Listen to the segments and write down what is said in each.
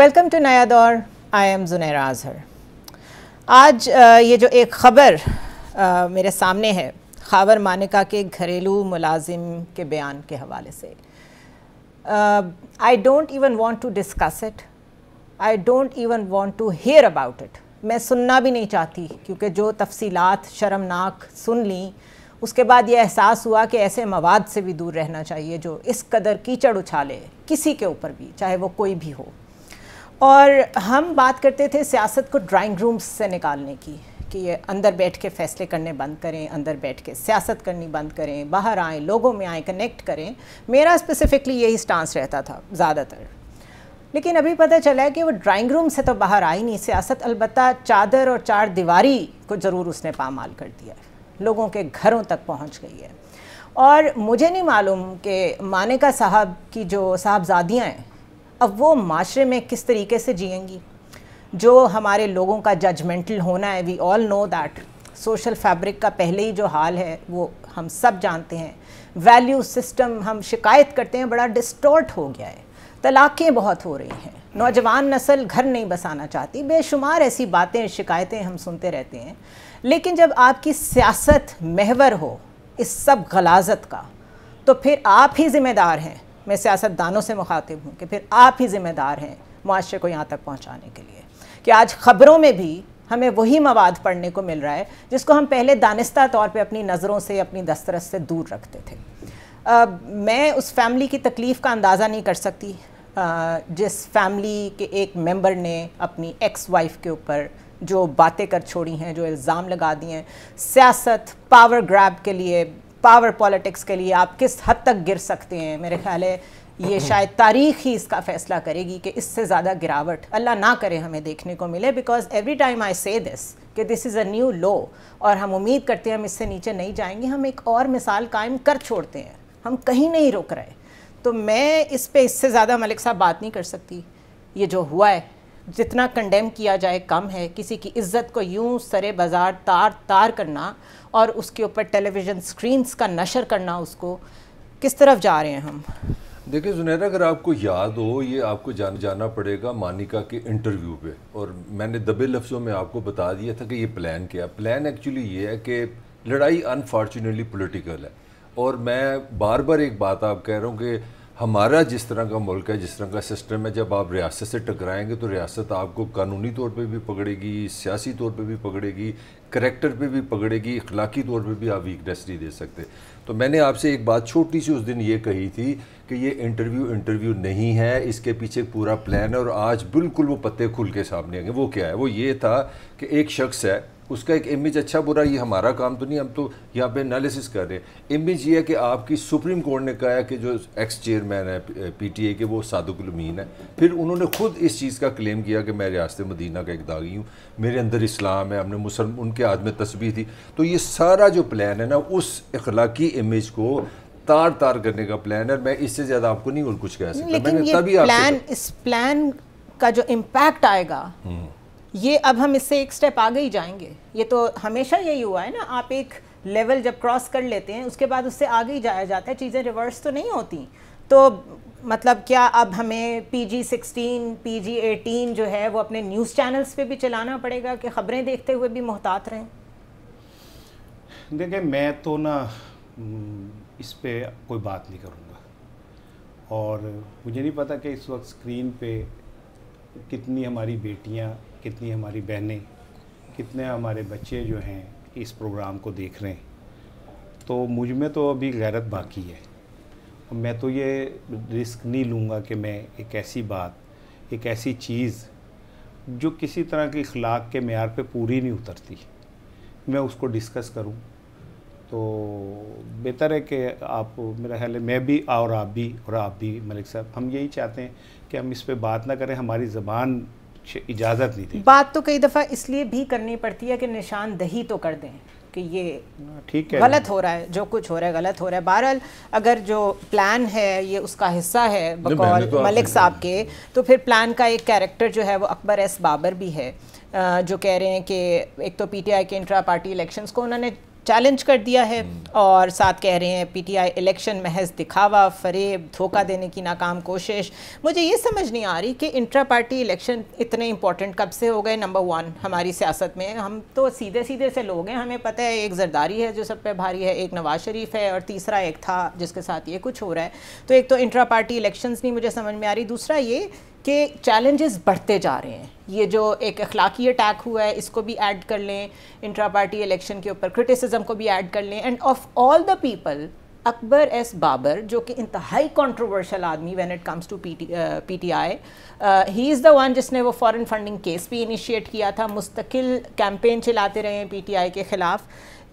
Welcome to नया दौर। I am Zunaira Azhar. आज ये जो एक ख़बर मेरे सामने है, ख़ावर मानिका के घरेलू मुलाजिम के बयान के हवाले से, I don't even want to discuss it, I don't even want to hear about it. मैं सुनना भी नहीं चाहती, क्योंकि जो तफसीलात शर्मनाक सुन ली उसके बाद ये एहसास हुआ कि ऐसे मवाद से भी दूर रहना चाहिए जो इस कदर कीचड़ उछाले किसी के ऊपर भी, चाहे वो कोई भी हो। और हम बात करते थे सियासत को ड्राइंग रूम्स से निकालने की, कि ये अंदर बैठ के फ़ैसले करने बंद करें, अंदर बैठ के सियासत करनी बंद करें, बाहर आएँ, लोगों में आएँ, कनेक्ट करें। मेरा स्पेसिफ़िकली यही स्टांस रहता था ज़्यादातर। लेकिन अभी पता चला है कि वो ड्राइंग रूम से तो बाहर आई नहीं सियासत, अलबत्ता चादर और चार दीवारी को ज़रूर उसने पामाल कर दिया है, लोगों के घरों तक पहुंच गई है। और मुझे नहीं मालूम कि मानिका साहब की जो साहबजादियाँ हैं अब वो माशरे में किस तरीके से जिएंगी। जो हमारे लोगों का जजमेंटल होना है, we all know that. Social fabric का पहले ही जो हाल है वो हम सब जानते हैं। वैल्यू सिस्टम हम शिकायत करते हैं बड़ा डिस्टॉर्ट हो गया है, तलाक़ें बहुत हो रही हैं, नौजवान नस्ल घर नहीं बसाना चाहती, बेशुमार ऐसी बातें शिकायतें हम सुनते रहते हैं। लेकिन जब आपकी सियासत महवर हो इस सब गलाजत का, तो फिर आप ही ज़िम्मेदार हैं। मैं सियासतदानों से मुखातिब हूँ कि फिर आप ही ज़िम्मेदार हैं मुआशरे को यहाँ तक पहुँचाने के लिए, कि आज ख़बरों में भी हमें वही मवाद पढ़ने को मिल रहा है जिसको हम पहले दानिस्ता तौर पे अपनी नज़रों से, अपनी दस्तरस से दूर रखते थे। मैं उस फैमिली की तकलीफ़ का अंदाज़ा नहीं कर सकती जिस फैमिली के एक मेंबर ने अपनी एक्स वाइफ के ऊपर जो बातें कर छोड़ी हैं, जो इल्ज़ाम लगा दिए हैं। सियासत पावर ग्रैब के लिए, पावर पॉलिटिक्स के लिए आप किस हद तक गिर सकते हैं, मेरे ख्याल है ये शायद तारीख़ ही इसका फ़ैसला करेगी कि इससे ज़्यादा गिरावट अल्लाह ना करे हमें देखने को मिले। बिकॉज एवरी टाइम आई से दिस कि this is a new law और हम उम्मीद करते हैं हम इससे नीचे नहीं जाएंगे, हम एक और मिसाल कायम कर छोड़ते हैं, हम कहीं नहीं रुक रहे। तो मैं इस पे इससे ज़्यादा मलिक साहब बात नहीं कर सकती। ये जो हुआ है जितना कंडेम किया जाए कम है। किसी की इज़्ज़त को यूं सरे बाज़ार तार तार करना और उसके ऊपर टेलीविज़न स्क्रीन्स का नशर करना, उसको किस तरफ जा रहे हैं हम। देखिए ज़ुनैरा, अगर आपको याद हो, ये आपको जाना पड़ेगा मानिका के इंटरव्यू पे, और मैंने दबे लफ्ज़ों में आपको बता दिया था कि ये प्लान क्या। प्लान एक्चुअली ये है कि लड़ाई अनफॉर्चुनेटली पॉलिटिकल है। और मैं बार बार एक बात आप कह रहा हूँ कि हमारा जिस तरह का मुल्क है, जिस तरह का सिस्टम है, जब आप रियासत से टकराएंगे तो रियासत आपको कानूनी तौर पे भी पकड़ेगी, सियासी तौर पे भी पकड़ेगी, करैक्टर पे भी पकड़ेगी, अखलाकी तौर पे भी आप वीकनेस नहीं दे सकते। तो मैंने आपसे एक बात छोटी सी उस दिन ये कही थी कि ये इंटरव्यू नहीं है, इसके पीछे पूरा प्लान है। और आज बिल्कुल वो पत्ते खुल के सामने आएंगे। वो क्या है? वो ये था कि एक शख्स है, उसका एक इमेज अच्छा बुरा, ये हमारा काम तो नहीं, हम तो यहाँ पे एनालिसिस कर रहे हैं। इमेज ये है कि आपकी सुप्रीम कोर्ट ने कहा है कि जो एक्स चेयरमैन है पीटीए के, वो सादुकुल अमीन है। फिर उन्होंने खुद इस चीज़ का क्लेम किया कि मैं रियासत मदीना का एक दागी हूँ, मेरे अंदर इस्लाम है, हमने मुसलमान, उनके हाथ में तस्बीह थी। तो ये सारा जो प्लान है ना, उस अखलाकी इमेज को तार तार करने का प्लान है। मैं इससे ज़्यादा आपको नहीं और कुछ कह सकता। लेकिन ये प्लान, इस प्लान का जो इम्पैक्ट आएगा, ये अब हम इससे एक स्टेप आगे ही जाएंगे। ये तो हमेशा यही हुआ है ना, आप एक लेवल जब क्रॉस कर लेते हैं उसके बाद उससे आगे ही जाया जाता है, चीज़ें रिवर्स तो नहीं होती। तो मतलब क्या अब हमें PG-16, PG-18 जो है वो अपने न्यूज़ चैनल्स पे भी चलाना पड़ेगा कि ख़बरें देखते हुए भी मोहतात रहें? देखिए, मैं तो ना इस पे कोई बात नहीं करूँगा। और मुझे नहीं पता कि इस वक्त स्क्रीन पे कितनी हमारी बेटियाँ, कितनी हमारी बहनें, कितने हमारे बच्चे जो हैं इस प्रोग्राम को देख रहे हैं। तो मुझ में तो अभी गैरत बाकी है। और मैं तो ये रिस्क नहीं लूँगा कि मैं एक ऐसी बात, एक ऐसी चीज़ जो किसी तरह की अखलाक के मेयार पे पूरी नहीं उतरती, मैं उसको डिस्कस करूँ। तो बेहतर है कि आप, मेरा ख्याल है मैं भी और आप भी मलिक साहब, हम यही चाहते हैं कि हम इस पे बात ना करें, हमारी ज़बान इजाज़त नहीं देती। बात तो कई दफ़ा इसलिए भी करनी पड़ती है कि निशानदही तो कर दें कि ये ठीक है, गलत हो रहा है, जो कुछ हो रहा है गलत हो रहा है। बहरहाल अगर जो प्लान है ये उसका हिस्सा है बकौल मलिक साहब के, तो फिर प्लान का एक कैरेक्टर जो है वो अकबर एस बाबर भी है, जो कह रहे हैं कि एक तो PTI के इंट्रा पार्टी इलेक्शंस को उन्होंने चैलेंज कर दिया है और साथ कह रहे हैं पीटीआई इलेक्शन महज दिखावा, फरेब, धोखा देने की नाकाम कोशिश। मुझे ये समझ नहीं आ रही कि इंट्रा पार्टी इलेक्शन इतने इंपॉर्टेंट कब से हो गए। नंबर 1 हमारी सियासत में हम तो सीधे सीधे से लोग हैं, हमें पता है एक जरदारी है जो सब पे भारी है, एक नवाज शरीफ है और तीसरा एक था जिसके साथ ये कुछ हो रहा है। तो एक तो इंट्रा पार्टी इलेक्शंस नहीं मुझे समझ में आ रही, दूसरा ये कि चैलेंजेस बढ़ते जा रहे हैं। ये जो एक अखलाकी अटैक हुआ है इसको भी ऐड कर लें, इंट्रा पार्टी इलेक्शन के ऊपर क्रिटिसिज्म को भी ऐड कर लें, and of all the people Akbar S Babar जो कि इंतहाई कंट्रोवर्शियल आदमी when it comes to PTI, he is the one जिसने वो फॉरेन फंडिंग केस भी इनिशिएट किया था, मुस्तकिल कैंपेन चलाते रहे हैं पीटीआई के ख़िलाफ़।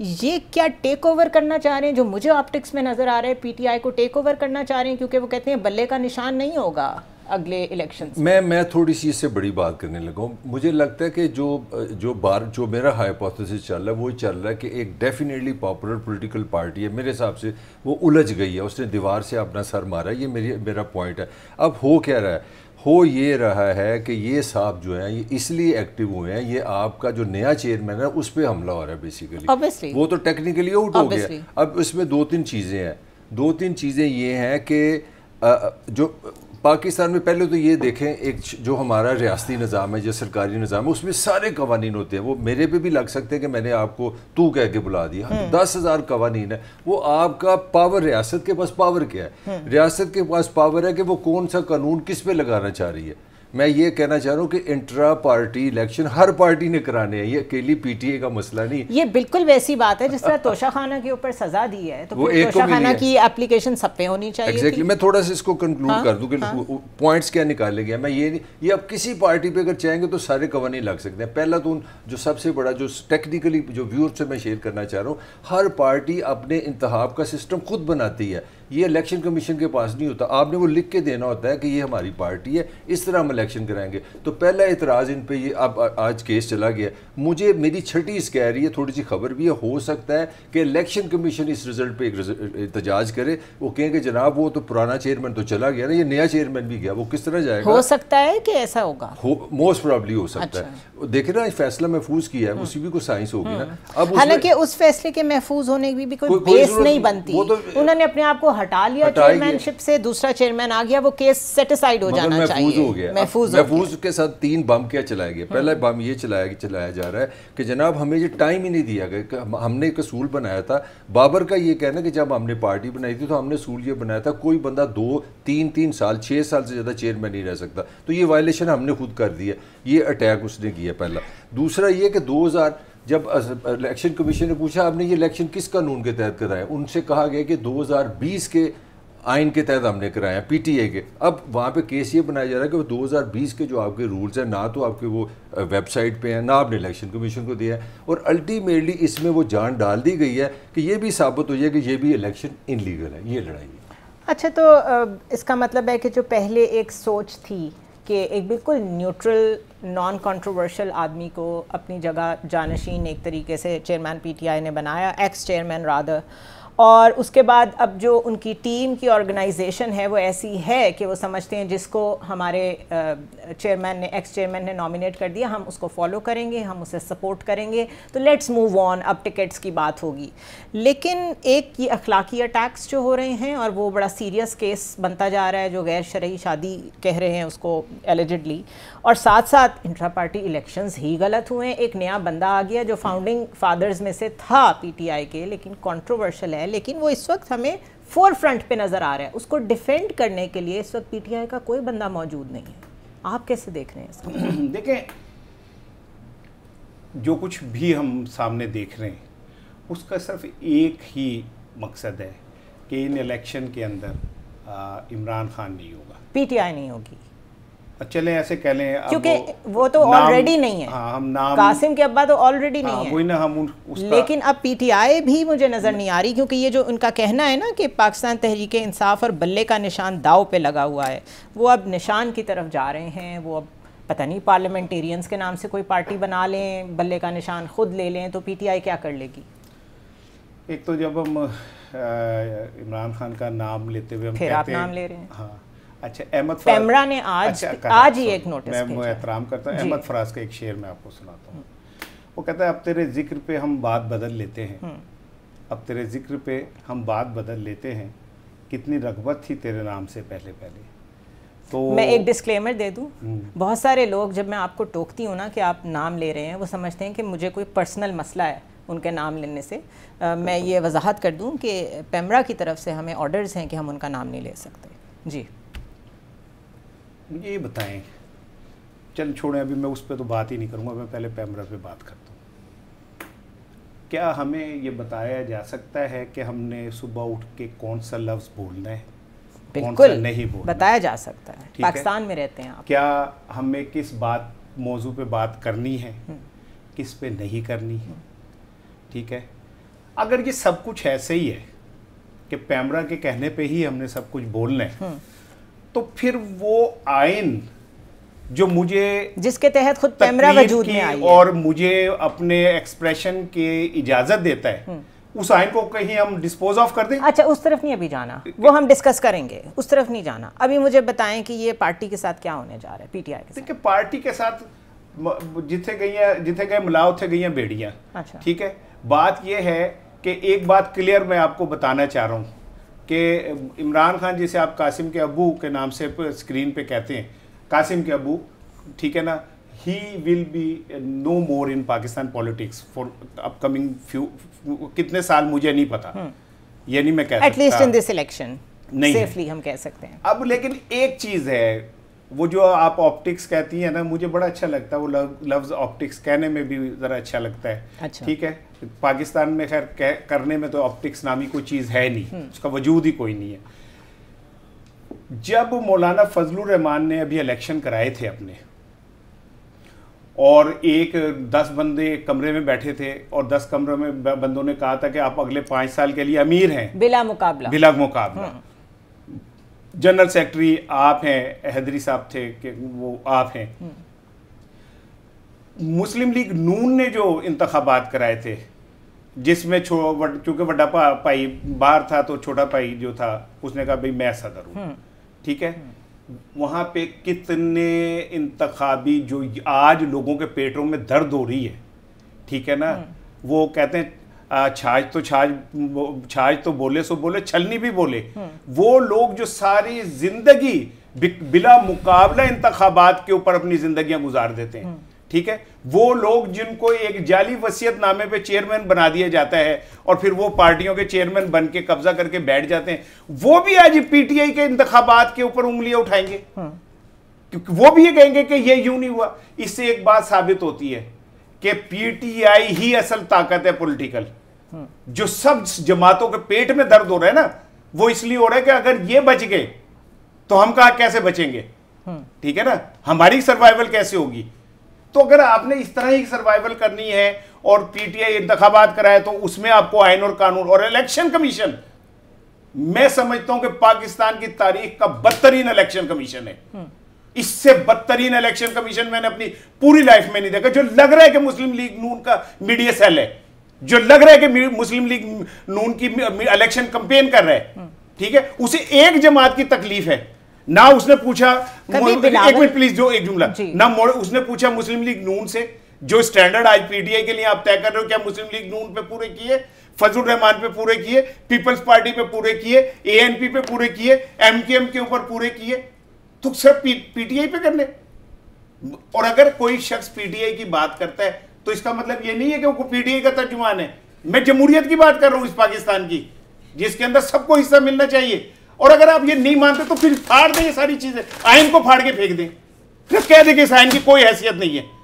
ये क्या टेक ओवर करना चाह रहे हैं? जो मुझे ऑप्टिक्स में नज़र आ रहे हैं पीटीआई को टेक ओवर करना चाह रहे हैं, क्योंकि वो कहते हैं बल्ले का निशान नहीं होगा अगले इलेक्शंस। मैं थोड़ी सी इससे बड़ी बात करने लगा हूँ। मुझे लगता है कि जो मेरा हाइपोथेसिस चल रहा है वो चल रहा है कि एक डेफिनेटली पॉपुलर पॉलिटिकल पार्टी है, मेरे हिसाब से वो उलझ गई है, उसने दीवार से अपना सर मारा है। ये मेरा पॉइंट है। अब हो क्या रहा है? हो ये रहा है कि ये साहब जो हैं ये इसलिए एक्टिव हुए हैं, ये आपका जो नया चेयरमैन है उस पर हमला हो रहा है बेसिकली। वो तो टेक्निकली आउट हो गया। अब इसमें 2-3 चीज़ें हैं। 2-3 चीज़ें ये हैं कि जो पाकिस्तान में पहले तो ये देखें, एक जो हमारा रियासती निज़ाम है, जो सरकारी निज़ाम है, उसमें सारे कवानीन होते हैं। वो मेरे पे भी लग सकते हैं कि मैंने आपको तू कह के बुला दिया। 10,000 कवानीन है। वो आपका पावर, रियासत के पास पावर क्या है? रियासत के पास पावर है कि वो कौन सा कानून किस पे लगाना चाह रही है। मैं ये कहना चाह रहा हूँ कि इंट्रा पार्टी इलेक्शन हर पार्टी ने कराने हैं, ये अकेली पीटीए का मसला नहीं। ये बिल्कुल वैसी बात है जिस तरह तोशा खाना के ऊपर सजा दी है तो तोशा खाना की एप्लीकेशन सब पे होनी चाहिए। एग्जैक्टली। मैं थोड़ा सा इसको कंक्लूड कर दूं कि पॉइंट्स क्या निकाले गए। मैं ये अब किसी पार्टी पे अगर चाहेंगे तो सारे कवानीन लग सकते हैं। पहला तो जो सबसे बड़ा जो टेक्निकली जो व्यूअर से मैं शेयर करना चाह रहा हूँ, हर पार्टी अपने इंतखाब का सिस्टम खुद बनाती है। ये इलेक्शन कमीशन के पास नहीं होता। आपने वो लिख के देना होता है कि ये हमारी पार्टी है, इस तरह हम इलेक्शन कराएंगे। तो पहला एतराज़ इन पे ये अब आज केस चला गया। मुझे मेरी छठी इस कह रही है, थोड़ी सी खबर भी है, हो सकता है कि इलेक्शन कमीशन इस रिजल्ट पे एक एहतजाज करे। वो कहेंगे जनाब वो तो पुराना चेयरमैन तो चला गया ना, ये नया चेयरमैन भी गया, वो किस तरह जाएगा? हो सकता है कि ऐसा होगा, मोस्ट प्रोबेबली हो सकता है। देखे ना फैसला महफूज किया है, उसी भी को साइंस होगी ना। अब हालांकि उस फैसले के महफूज होने की भी कोई बेस नहीं बनती। उन्होंने अपने आप को हटा लिया चेयरमैनशिप से, दूसरा चेयरमैन आ गया, वो केस सेटिसाइड हो जाना चाहिए। हो गया। महफूज के साथ 3 बम क्या चलाया गया। पहला बम ये चलाया जा रहा है कि जनाब हमें ये टाइम ही नहीं दिया गया। हमने एक असूल बनाया था, बाबर का ये कहना कि जब हमने पार्टी बनाई थी तो हमने असूल ये बनाया था कोई बंदा 2-3 साल 6 साल से ज़्यादा चेयरमैन नहीं रह सकता। तो ये वायलेशन हमने खुद कर दिया, ये अटैक उसने किया पहला। दूसरा ये कि 2000 जब इलेक्शन कमीशन ने पूछा आपने ये इलेक्शन किस कानून के तहत कराया, उनसे कहा गया कि 2020 के आइन के तहत हमने कराया, पीटीए के। अब वहाँ पे केस ये बनाया जा रहा है कि वो 2020 के जो आपके रूल्स हैं ना तो आपके वो वेबसाइट पे हैं ना आपने इलेक्शन कमीशन को दिया है, और अल्टीमेटली इसमें वो जान डाल दी गई है कि ये भी साबित हो जाए कि ये भी इलेक्शन इनलीगल है, ये लड़ाई है। अच्छा, तो इसका मतलब है कि जो पहले एक सोच थी कि एक बिल्कुल न्यूट्रल नॉन कंट्रोवर्शियल आदमी को अपनी जगह जानशीन एक तरीके से चेयरमैन पीटीआई ने बनाया, एक्स चेयरमैन रादर, और उसके बाद अब जो उनकी टीम की ऑर्गेनाइजेशन है वो ऐसी है कि वो समझते हैं जिसको हमारे चेयरमैन ने, एक्स चेयरमैन ने नॉमिनेट कर दिया, हम उसको फॉलो करेंगे, हम उसे सपोर्ट करेंगे, तो लेट्स मूव ऑन, अब टिकट्स की बात होगी। लेकिन एक ये अखलाकी अटैक्स जो हो रहे हैं और वो बड़ा सीरियस केस बनता जा रहा है जो गैर शरई शादी कह रहे हैं उसको एलिजिडली, और साथ साथ इंट्रा पार्टी इलेक्शंस ही गलत हुए। एक नया बंदा आ गया जो फाउंडिंग फादर्स में से था पीटीआई के, लेकिन कंट्रोवर्शियल है, लेकिन वो इस वक्त हमें फोर फ्रंट पे नज़र आ रहा है। उसको डिफेंड करने के लिए इस वक्त पीटीआई का कोई बंदा मौजूद नहीं है। आप कैसे देख रहे हैं इसको? देखें, जो कुछ भी हम सामने देख रहे हैं उसका सिर्फ एक ही मकसद है कि इन इलेक्शन के अंदर इमरान खान नहीं होगा, पीटीआई नहीं होगी। चले ऐसे कह लें, क्योंकि वो तो ऑलरेडी नहीं है। हाँ, हम नाम कासिम के अब्बा तो ऑलरेडी नहीं है, वही ना हम उसका, लेकिन अब पीटीआई भी मुझे नज़र नहीं आ रही, क्योंकि ये जो उनका कहना है ना कि पाकिस्तान तहरीक इंसाफ और बल्ले का निशान दाव पे लगा हुआ है, वो अब निशान की तरफ जा रहे हैं। वो अब पता नहीं पार्लियामेंटेरियंस के नाम से कोई पार्टी बना लें, बल्ले का निशान खुद ले लें, तो पीटीआई क्या कर लेगी? एक तो जब हम इमरान खान का नाम लेते हुए हम फिर कहते आप नाम ले रहे हैं। हाँ, अच्छा, अहमद पेमरा ने आज ही एक नोटिस मैं एहतराम करता हूँ। अहमद फराज का एक शेर मैं आपको सुनाता हूँ। वो कहता है अब तेरे जिक्र पे हम बात बदल लेते हैं, अब तेरे जिक्र पे हम बात बदल लेते हैं, कितनी रग़बत थी तेरे नाम से पहले पहले। तो मैं एक डिस्क्लेमर दे दूं, बहुत सारे लोग जब मैं आपको टोकती हूँ ना कि आप नाम ले रहे हैं, वो समझते हैं कि मुझे कोई पर्सनल मसला है उनके नाम लेने से। मैं ये वजाहत कर दूं कि पेमरा की तरफ से हमें ऑर्डर्स हैं कि हम उनका नाम नहीं ले सकते। जी मुझे ये बताएं, चल छोड़ें, अभी मैं उस पर तो बात ही नहीं करूँगा, मैं पहले पेमरा पे बात करता हूँ। क्या हमें ये बताया जा सकता है कि हमने सुबह उठ के कौन सा लफ्ज़ बोलना है, कौन सा नहीं बोलना, बताया जा सकता है। पाकिस्तान में रहते हैं आप। क्या हमें किस मौजू पे बात करनी है, किस पे नहीं करनी है, ठीक है। अगर ये सब कुछ ऐसे ही है कि पेमरा के कहने पे ही हमने सब कुछ बोलना है, तो फिर वो आइन जो मुझे जिसके तहत खुद पेमरा वजूद में आई है और मुझे अपने एक्सप्रेशन की इजाजत देता है, उस आइन को कहीं हम डिस्पोज ऑफ कर दें। अच्छा, उस तरफ नहीं अभी जाना, वो हम डिस्कस करेंगे, उस तरफ नहीं जाना। अभी मुझे बताएं कि ये पार्टी के साथ क्या होने जा रहा है, पीटीआई के साथ। देखिए, पार्टी के साथ जिथे गए मिलाओ थे गई बेड़ियां। अच्छा, ठीक है। बात यह है कि एक बात क्लियर मैं आपको बताना चाह रहा हूँ कि इमरान खान जिसे आप कासिम के अबू के नाम से स्क्रीन पे कहते हैं, कासिम के अबू, ठीक है ना, he will be no more in Pakistan politics for upcoming few, कितने साल मुझे नहीं पता, ये नहीं मैं कह सकता, एटलीस्ट इन दिस इलेक्शन नहीं सेफली हम कह सकते हैं। अब लेकिन एक चीज़ है, वो जो आप ऑप्टिक्स कहती हैं ना, मुझे बड़ा अच्छा लगता है वो लफ्ज़ ऑप्टिक्स, कहने में भी ज़रा अच्छा लगता है। अच्छा। ठीक है, पाकिस्तान में खैर करने में तो ऑप्टिक्स नामी कोई चीज़ है नहीं, उसका वजूद ही कोई नहीं है। जब मौलाना फजलुर रहमान ने अभी इलेक्शन कराए थे अपने, और 10 बंदे कमरे में बैठे थे और 10 कमरों में बंदों ने कहा था कि आप अगले 5 साल के लिए अमीर हैं, बिला मुकाबला, बिला मुकाबला। जनरल सेक्रेटरी आप हैं, हैदरी साहब थे कि वो आप हैं। मुस्लिम लीग नून ने जो इंतखाबात कराए थे, जिसमें चूंकि बड़ा भाई बाहर था तो छोटा भाई जो था उसने कहा भाई मैं सदर हूँ, ठीक है। वहाँ पे कितने इंतखाबी जो आज लोगों के पेटों में दर्द हो रही है, ठीक है ना, वो कहते हैं छाछ तो बोले सो बोले, छलनी भी बोले। वो लोग जो सारी जिंदगी बिला मुकाबला इंतखाबात के ऊपर अपनी जिंदगियां गुजार देते हैं, ठीक है, वो लोग जिनको एक जाली वसीयतनामे पे चेयरमैन बना दिया जाता है और फिर वो पार्टियों के चेयरमैन बन के कब्जा करके बैठ जाते हैं, वो भी आज पीटीआई के इंतखाबात के ऊपर उंगलियां उठाएंगे, क्योंकि वो भी ये कहेंगे कि ये यूं नहीं हुआ। इससे एक बात साबित होती है कि पीटीआई ही असल ताकत है पॉलिटिकल। जो सब जमातों के पेट में दर्द हो रहा है ना, वो इसलिए हो रहा है कि अगर ये बच गए तो हम कहा कैसे बचेंगे, ठीक है ना, हमारी सर्वाइवल कैसे होगी। तो अगर आपने इस तरह ही सर्वाइवल करनी है और पीटीआई इंतखाबात कराए, तो उसमें आपको आइन और कानून और इलेक्शन कमीशन, मैं समझता हूं कि पाकिस्तान की तारीख का बदतरीन इलेक्शन कमीशन है। इससे बदतरीन इलेक्शन कमीशन मैंने अपनी पूरी लाइफ में नहीं देखा। जो लग रहा है कि मुस्लिम लीग नून का मीडिया सेल है, जो लग रहा है कि मुस्लिम लीग नून की इलेक्शन कैंपेन कर रहा है, ठीक है, उसे एक जमात की तकलीफ है ना। उसने पूछा, एक मिनट प्लीज, जो एक जुमला ना, उसने पूछा मुस्लिम लीग नून से जो स्टैंडर्ड आज पीटीआई के लिए आप तय कर रहे हो, क्या मुस्लिम लीग नून पे पूरे किए, फजलुर रहमान पे पूरे किए, पीपल्स पार्टी पे पूरे किए, एएनपी पे पूरे किए, एमकेएम के ऊपर पूरे किए, तो सब पीटीआई पे करने। और अगर कोई शख्स पीटीआई की बात करता है तो इसका मतलब ये नहीं है कि वो पीटीआई का तर्जुमान है। मैं जमहूरियत की बात कर रहा हूं, इस पाकिस्तान की, जिसके अंदर सबको हिस्सा मिलना चाहिए। और अगर आप ये नहीं मानते तो फिर फाड़ दें ये सारी चीजें, आइन को फाड़ के फेंक दें, फिर कह दें कि इस आइन की कोई हैसियत नहीं है।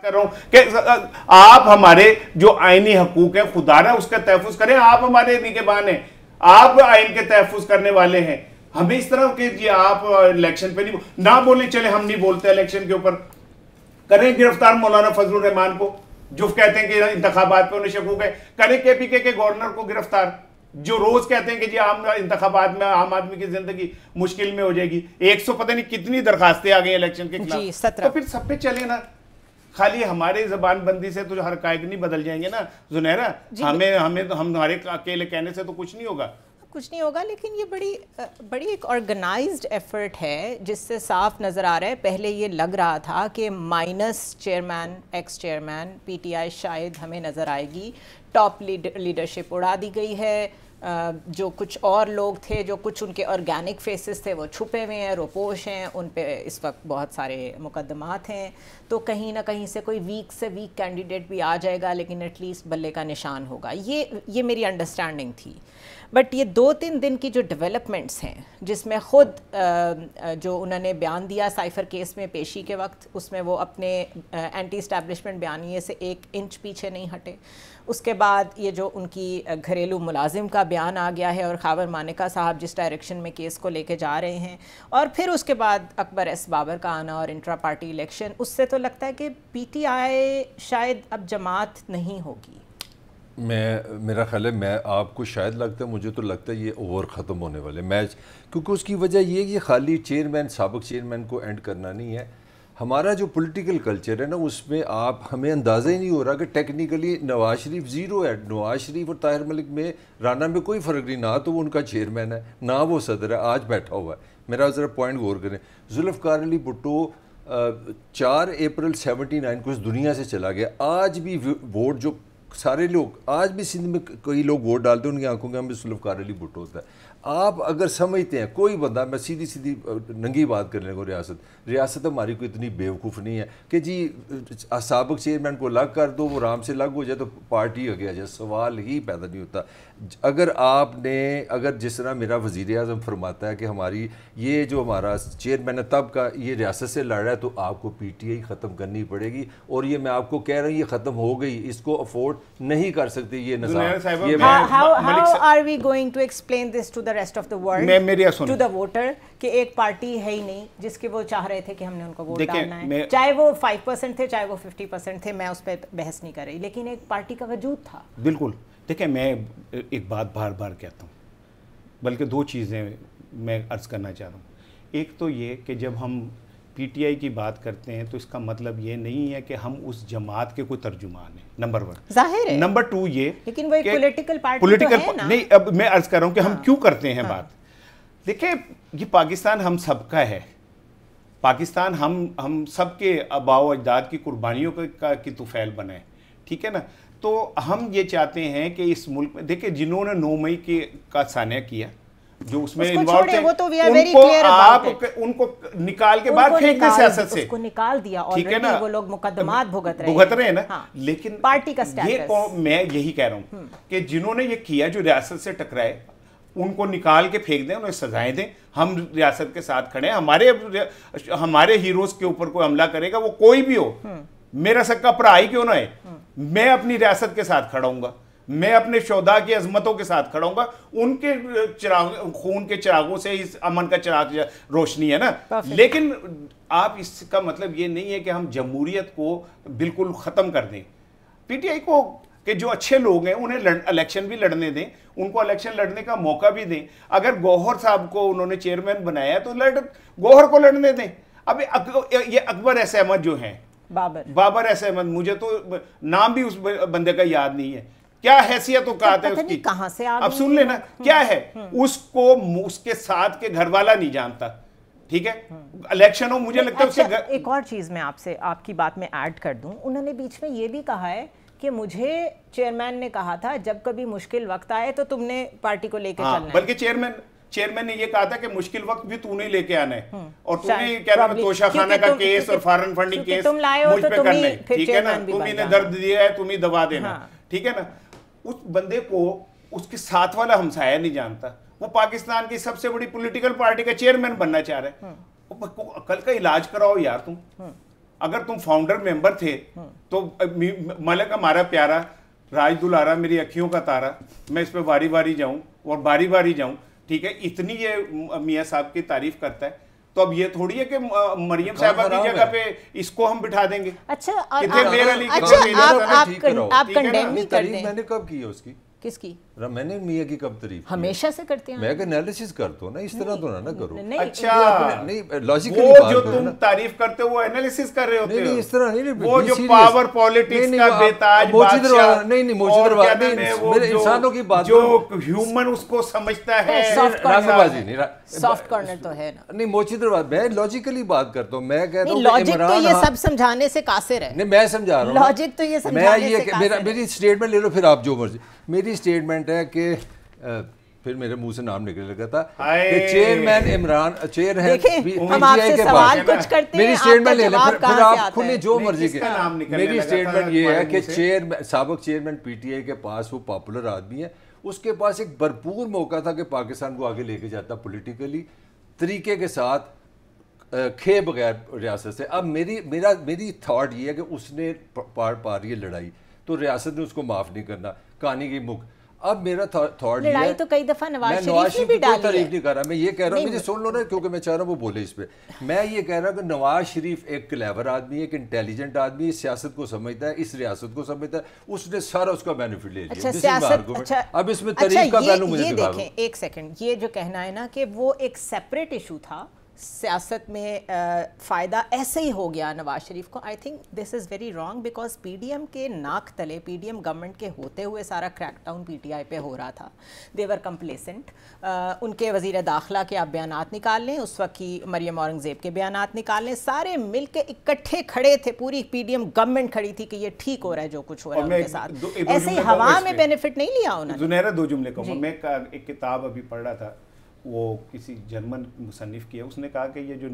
कर रहा हूं कि आप हमारे जो आईनी हकूक है, खुदा ना उसका तहफुज करें। आप हमारे निगहबान हैं, आप आइन के तहफुज करने वाले हैं। हमें इस तरह के जी आप इलेक्शन पे नहीं ना बोले, चले हम नहीं बोलते इलेक्शन के ऊपर, करें गिरफ्तार मौलाना फजलुर रहमान को जो कहते हैं कि इंतखाबात पे उन्हें शकूक है, करें केपीके के गवर्नर को गिरफ्तार जो रोज कहते हैं कि जी आम इंतखाबात में आम आदमी की जिंदगी मुश्किल में हो जाएगी। 100 पता नहीं कितनी दरखास्तें आ गई इलेक्शन के खिलाफ, तो फिर सब पे चले ना। खाली हमारे जबान बंदी से तो हर कायक नहीं बदल जाएंगे ना जुनैरा। हमें तो हमारे अकेले कहने से तो कुछ नहीं होगा, लेकिन ये बड़ी एक ऑर्गेनाइज्ड एफर्ट है जिससे साफ नज़र आ रहा है। पहले ये लग रहा था कि minus chairman, x chairman PTI शायद हमें नज़र आएगी, टॉप लीडरशिप उड़ा दी गई है। जो कुछ और लोग थे, जो कुछ उनके ऑर्गेनिक फेसेस थे वो छुपे हुए हैं, रोपोश हैं, उन पे इस वक्त बहुत सारे मुकदमात हैं। तो कहीं ना कहीं से कोई वीक से वीक कैंडिडेट भी आ जाएगा, लेकिन एटलीस्ट बल्ले का निशान होगा। ये मेरी अंडरस्टैंडिंग थी। बट ये 2-3 दिन की जो डेवलपमेंट्स हैं, जिसमें ख़ुद जो उन्होंने बयान दिया साइफ़र केस में पेशी के वक्त, उसमें वो अपने एंटी इस्टेब्लिशमेंट बयानिए से 1 इंच पीछे नहीं हटे। उसके बाद ये जो उनकी घरेलू मुलाजिम का बयान आ गया है और खावर मानिका साहब जिस डायरेक्शन में केस को लेके जा रहे हैं, और फिर उसके बाद अकबर एस बाबर का आना और इंट्रा पार्टी इलेक्शन, उससे तो लगता है कि पीटीआई शायद अब जमात नहीं होगी। मेरा ख्याल है, मैं आपको शायद लगता है, मुझे तो लगता है ये ओवर ख़त्म होने वाले मैच, क्योंकि उसकी वजह ये कि खाली चेयरमैन, साबिक चेयरमैन को एंड करना नहीं है। हमारा जो पॉलिटिकल कल्चर है ना, उसमें हमें अंदाज़ा ही नहीं हो रहा कि टेक्निकली नवाज शरीफ ज़ीरो है। नवाज शरीफ और ताहिर मलिक में, राना में कोई फ़र्क नहीं, ना तो वो उनका चेयरमैन है ना वो सदर है, आज बैठा हुआ है। मेरा ज़रा पॉइंट गौर करें, जुल्फ़िकार अली भुट्टो 4 अप्रैल 79 को इस दुनिया से चला गया। आज भी वोट जो सारे लोग, आज भी सिंध में कई लोग वोट डालते हैं, उनकी आंखों के हमें जुल्फ़िकार अली भुट्टो होता है। आप अगर समझते हैं कोई बंदा, मैं सीधी नंगी बात करने को, रियासत हमारी कोई इतनी बेवकूफ़ नहीं है कि जी साबिक चेयरमैन को लग कर दो, वो आराम से लग हो जाए तो पार्टी आगे आ जाए, सवाल ही पैदा नहीं होता। अगर जिस तरह मेरा वज़ीर-ए-आज़म फरमाता है कि हमारी ये जो हमारा चेयरमैन है तब का ये रियासत से लड़ रहा है, तो आपको पीटीआई ख़त्म करनी पड़ेगी। और ये मैं आपको कह रहा हूँ, ये ख़त्म हो गई, इसको अफोर्ड नहीं कर सकते ये निज़ाम। How are we going to explain this to the rest of the world, to the voter, कि एक पार्टी है ही नहीं जिसके वो चाह रहे थे कि हमने उनको वोट डालना है, चाहे वो 5% थे, चाहे वो 50% थे, मैं उस पर बहस नहीं कर रही, लेकिन एक पार्टी का वजूद था। बिल्कुल। देखिए, मैं एक बात बार बार कहता हूँ, बल्कि 2 चीज़ें मैं अर्ज़ करना चाह रहा हूँ। एक तो ये कि जब हम पीटीआई की बात करते हैं तो इसका मतलब ये नहीं है कि हम उस जमात के कोई तर्जुमान हैं, नंबर 1। जाहिर है। नंबर 2 ये, लेकिन वो एक पॉलिटिकल पार्टी तो है ना? नहीं, अब मैं अर्ज़ कर रहा हूँ कि हम क्यों करते हैं बात। देखिए, ये पाकिस्तान हम सबका है। पाकिस्तान हम सबके आबाओ अजदाद की कुर्बानियों की तुफैल बना है, ठीक है ना। तो हम ये चाहते हैं कि इस मुल्क में, देखिए, जिन्होंने 9 मई का सानिया किया, जो उसमें इन्वॉल्व थे, उनको निकाल के बाद फेंक दे सियासत से, उसको निकाल दिया, ठीक है ना। वो लोग मुकदमात भुगत रहे हैं ना। हाँ। लेकिन पार्टी का स्टेटस, मैं यही कह रहा हूँ कि जिन्होंने ये किया, जो रियासत से टकराए, उनको निकाल के फेंक दें, उन्हें सजाएं दें। हम रियासत के साथ खड़े हैं। हमारे हीरोज के ऊपर कोई हमला करेगा, वो कोई भी हो, मेरा सक्का भरा ही क्यों ना है, मैं अपनी रियासत के साथ खड़ा हूंगा, मैं अपने शोधा की अजमतों के साथ खड़ा हूंगा। उनके खून के चिरागों से इस अमन का चिराग रोशनी है ना। लेकिन आप, इसका मतलब ये नहीं है कि हम जमहूरियत को बिल्कुल ख़त्म कर दें। पीटीआई को कि जो अच्छे लोग हैं उन्हें इलेक्शन भी लड़ने दें, उनको इलेक्शन लड़ने का मौका भी दें। अगर गौहर साहब को उन्होंने चेयरमैन बनाया है तो गौहर को लड़ने दें। अब ये अकबर एस अहमद जो हैं, बाबर एस अहमद, मुझे तो नाम भी उस बंदे का याद नहीं है, क्या हैसियत औकात है उसकी, कहां से अब सुन लेना क्या है, उसको उसके साथ के घर वाला नहीं जानता, ठीक है। इलेक्शन हो, मुझे लगता है उसके एक और चीज मैं आपकी बात में ऐड कर दूं, उन्होंने बीच में ये भी कहा है कि मुझे चेयरमैन ने कहा था जब कभी मुश्किल वक्त आए तो तुमने पार्टी को लेकर चलना है। बल्कि चेयरमैन ने ये कहा था कि मुश्किल वक्त भी तूने लेके आना है, और तूने क्या नाम है, तोशा खाना का केस और फॉरेन फंडिंग केस मुझ पे करना है, ठीक है ना। तुम्ही ने दर्द दिया है, तुम्ही दबा देना, ठीक है ना। उस बंदे को उसके साथ वाला हमसाया नहीं जानता, वो पाकिस्तान की सबसे बड़ी पॉलिटिकल पार्टी का चेयरमैन बनना चाह रहे हैं। अकल का इलाज कराओ यार तुम। अगर तुम फाउंडर मेंबर थे तो मलक हमारा प्यारा, राज दुलारा, मेरी अखियों का तारा, मैं इस पे बारी बारी जाऊं और बारी बारी जाऊं, ठीक है। इतनी ये मियाँ साहब की तारीफ करता है, तो अब ये थोड़ी है कि मरियम साहबा की जगह पे इसको हम बिठा देंगे। अच्छा, आप कंडेम नहीं कर दें। मैंने कब की है उसकी, किसकी? मैंने मियाँ की कब तारीफ की? हमेशा से करते हैं। मैं एनालिसिस करता हूँ ना, इस तरह तो ना करो। अच्छा, नहीं लॉजिकली वो जो तुम तारीफ करते हो वो एनालिसिस कर रहे होते हो। नहीं इस तरह नहीं, वो जो पावर पॉलिटिक्स का बेताज बादशाह, नहीं मोचीदरबाद नहीं, मेरे इंसानों की बात जो ह्यूमन उसको समझता है, रंगबाजी नहीं, सॉफ्ट कॉर्नर तो है ना। नहीं मोचीदरबाद, मैं लॉजिकली बात करता हूँ। मैं कह रहा हूँ लॉजिक तो ये सब समझाने से कासिर है। नहीं मैं समझा रहा हूँ, लॉजिक तो ये समझाने से कासिर है। मेरी स्टेटमेंट ले लो फिर आप जो मर्जी। मेरी स्टेटमेंट है कि फिर मेरे मुंह से नाम निकलने लगा था कि चेयरमैन इमरान चेयर है पीटीआई के पास। मेरी स्टेटमेंट ले लें फिर आप खुद जो मर्जी के। मेरी स्टेटमेंट ये है कि साबिक चेयरमैन पीटीआई के पास वो पॉपुलर आदमी है, उसके पास एक भरपूर मौका था कि पाकिस्तान को आगे लेके जाता पॉलिटिकली तरीके के साथ, खे बगैर रियासत से। अब मेरी थॉट ये है कि उसने पा रही है लड़ाई, तो रियासत ने उसको माफ़ नहीं करना, कहानी की मुख। अब मेरा थॉट ये है, तो कई दफा नवाज शरीफ की कोई तारीफ नहीं कर रहा, मैं ये कह रहा हूँ, मुझे सुन लो ना, क्योंकि मैं चाह रहा हूँ वो बोले इस पे। मैं ये कह रहा हूँ कि नवाज शरीफ एक क्लेवर आदमी है, एक इंटेलिजेंट आदमी है, सियासत को समझता है, इस रियासत को समझता है, उसने सारा उसका बेनिफिट ले लिया। अब इसमें तारीफ का पहलू मुझे देखें एक सेकंड, ये जो कहना है ना कि वो एक सेपरेट इशू था, सियासत में फ़ायदा ऐसे ही हो गया नवाज शरीफ को, I think this is very wrong, because PDM के नाक तले, पीडीएम गवर्नमेंट के होते हुए सारा क्रैकडाउन पीटीआई पे हो रहा था। देवर कंप्लेसेंट। उनके वज़ीर दाखिला के आप बयानात निकाल लें, उस वक्त की मरियम औरंगज़ेब के बयानात निकाल लें, सारे मिल के इकट्ठे खड़े थे, पूरी पीडीएम गवर्नमेंट खड़ी थी कि ये ठीक हो रहा है जो कुछ हो रहा है उनके साथ। ऐसे ही हवा में बेनिफिट नहीं लिया उन्होंने। जुनैरा, दो जुमले कहूँगा। मैं एक किताब अभी पढ़ रहा था, वो किसी जर्मन मुसन्निफ की है, उसने कहा कि ये जो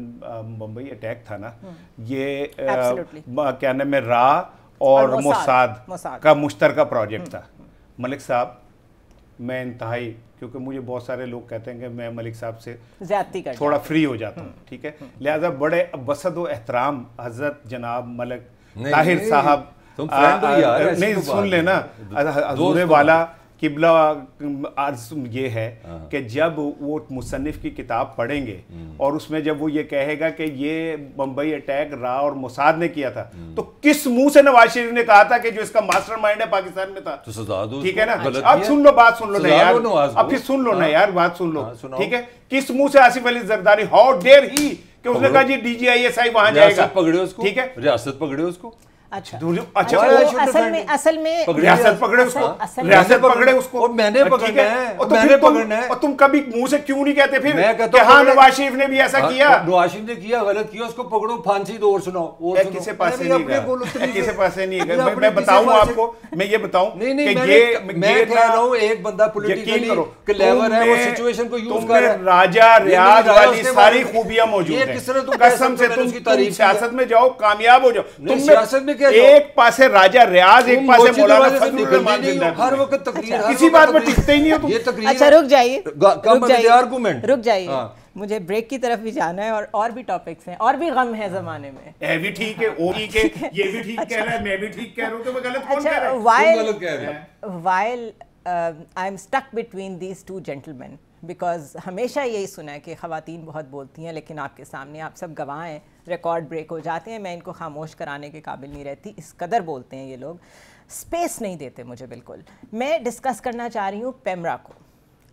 बम्बई अटैक था ना, ये क्या नाम है, रा और मोसाद का मुश्तरका प्रोजेक्ट था। मलिक साहब, मैं इंतहाई, क्योंकि मुझे बहुत सारे लोग कहते हैं कि मैं मलिक साहब से थोड़ा फ्री हो जाता हूँ, ठीक है, लिहाजा बड़े बसद व एहतराम हजरत जनाब मलिक ताहिर साहब, नहीं सुन लेना, हजूर वाला किबला अर्ज ये है कि जब वो मुसन्निफ की किताब पढ़ेंगे और उसमें जब वो ये कहेगा कि ये बम्बई अटैक रा और मोसाद ने किया था, तो किस मुंह से नवाज शरीफ ने कहा था कि जो इसका मास्टरमाइंड है पाकिस्तान में था? तो सजा दो, ठीक है ना। अब सुन लो, बात सुन लो ना यार, अब फिर सुन लो ना यार, बात सुन लो, ठीक है। किस मुंह से Asif Ali Zardari, how dare he, कि उसने कहा जी DGISI वहां जाएगा, पकड़े उसको, ठीक है, रियासत पकड़े उसको। अच्छा, असल में रियासत पकड़े उसको, रियासत पकड़े उसको, और मैंने पकड़ना है, मैंने पकड़ना है। और तुम कभी मुंह से क्यों नहीं कहते फिर कि हाँ नवाज शरीफ ने भी ऐसा किया? नवाज शरीफ ने किया, गलत किया, उसको पकड़ो, फांसी दो और सुनाओ। किसी पास से नहीं है, मैं बताऊं आपको, मैं ये बताऊं कि ये मैं कह रहा हूं, एक बंदा पॉलिटिकली क्लेवर है, वो सिचुएशन को यूज कर रहा है। राजा रियाज वाली सारी खूबियां मौजूद हैं, कसम से तुम सियासत में जाओ, कामयाब हो जाओ। तुम सियासत में एक पासे राजा रियाज, एक पासे मौलाना फजलुर रहमान जिंदाबाद, हर वक्त तकरीर, किसी बात पर टिकते ही नहीं हो तुम। ये तकरीर, अच्छा रुक जाइए, रुक जाइए, मुझे ब्रेक की तरफ भी जाना है, और भी टॉपिक्स हैं, और भी गम है जमाने में। ये भी ठीक है, वो ठीक है, ये भी ठीक कह रहा है, मैं भी ठीक कह रहा हूं, तो मैं गलत कौन कह रहा है? While I am stuck between these two gentlemen, because हमेशा यही सुना है कि ख़वातीन बहुत बोलती हैं, लेकिन आपके सामने आप सब गवाह हैं, रिकॉर्ड ब्रेक हो जाते हैं, मैं इनको खामोश कराने के काबिल नहीं रहती, इस कदर बोलते हैं ये लोग, स्पेस नहीं देते मुझे बिल्कुल। मैं डिस्कस करना चाह रही हूँ पेमरा को,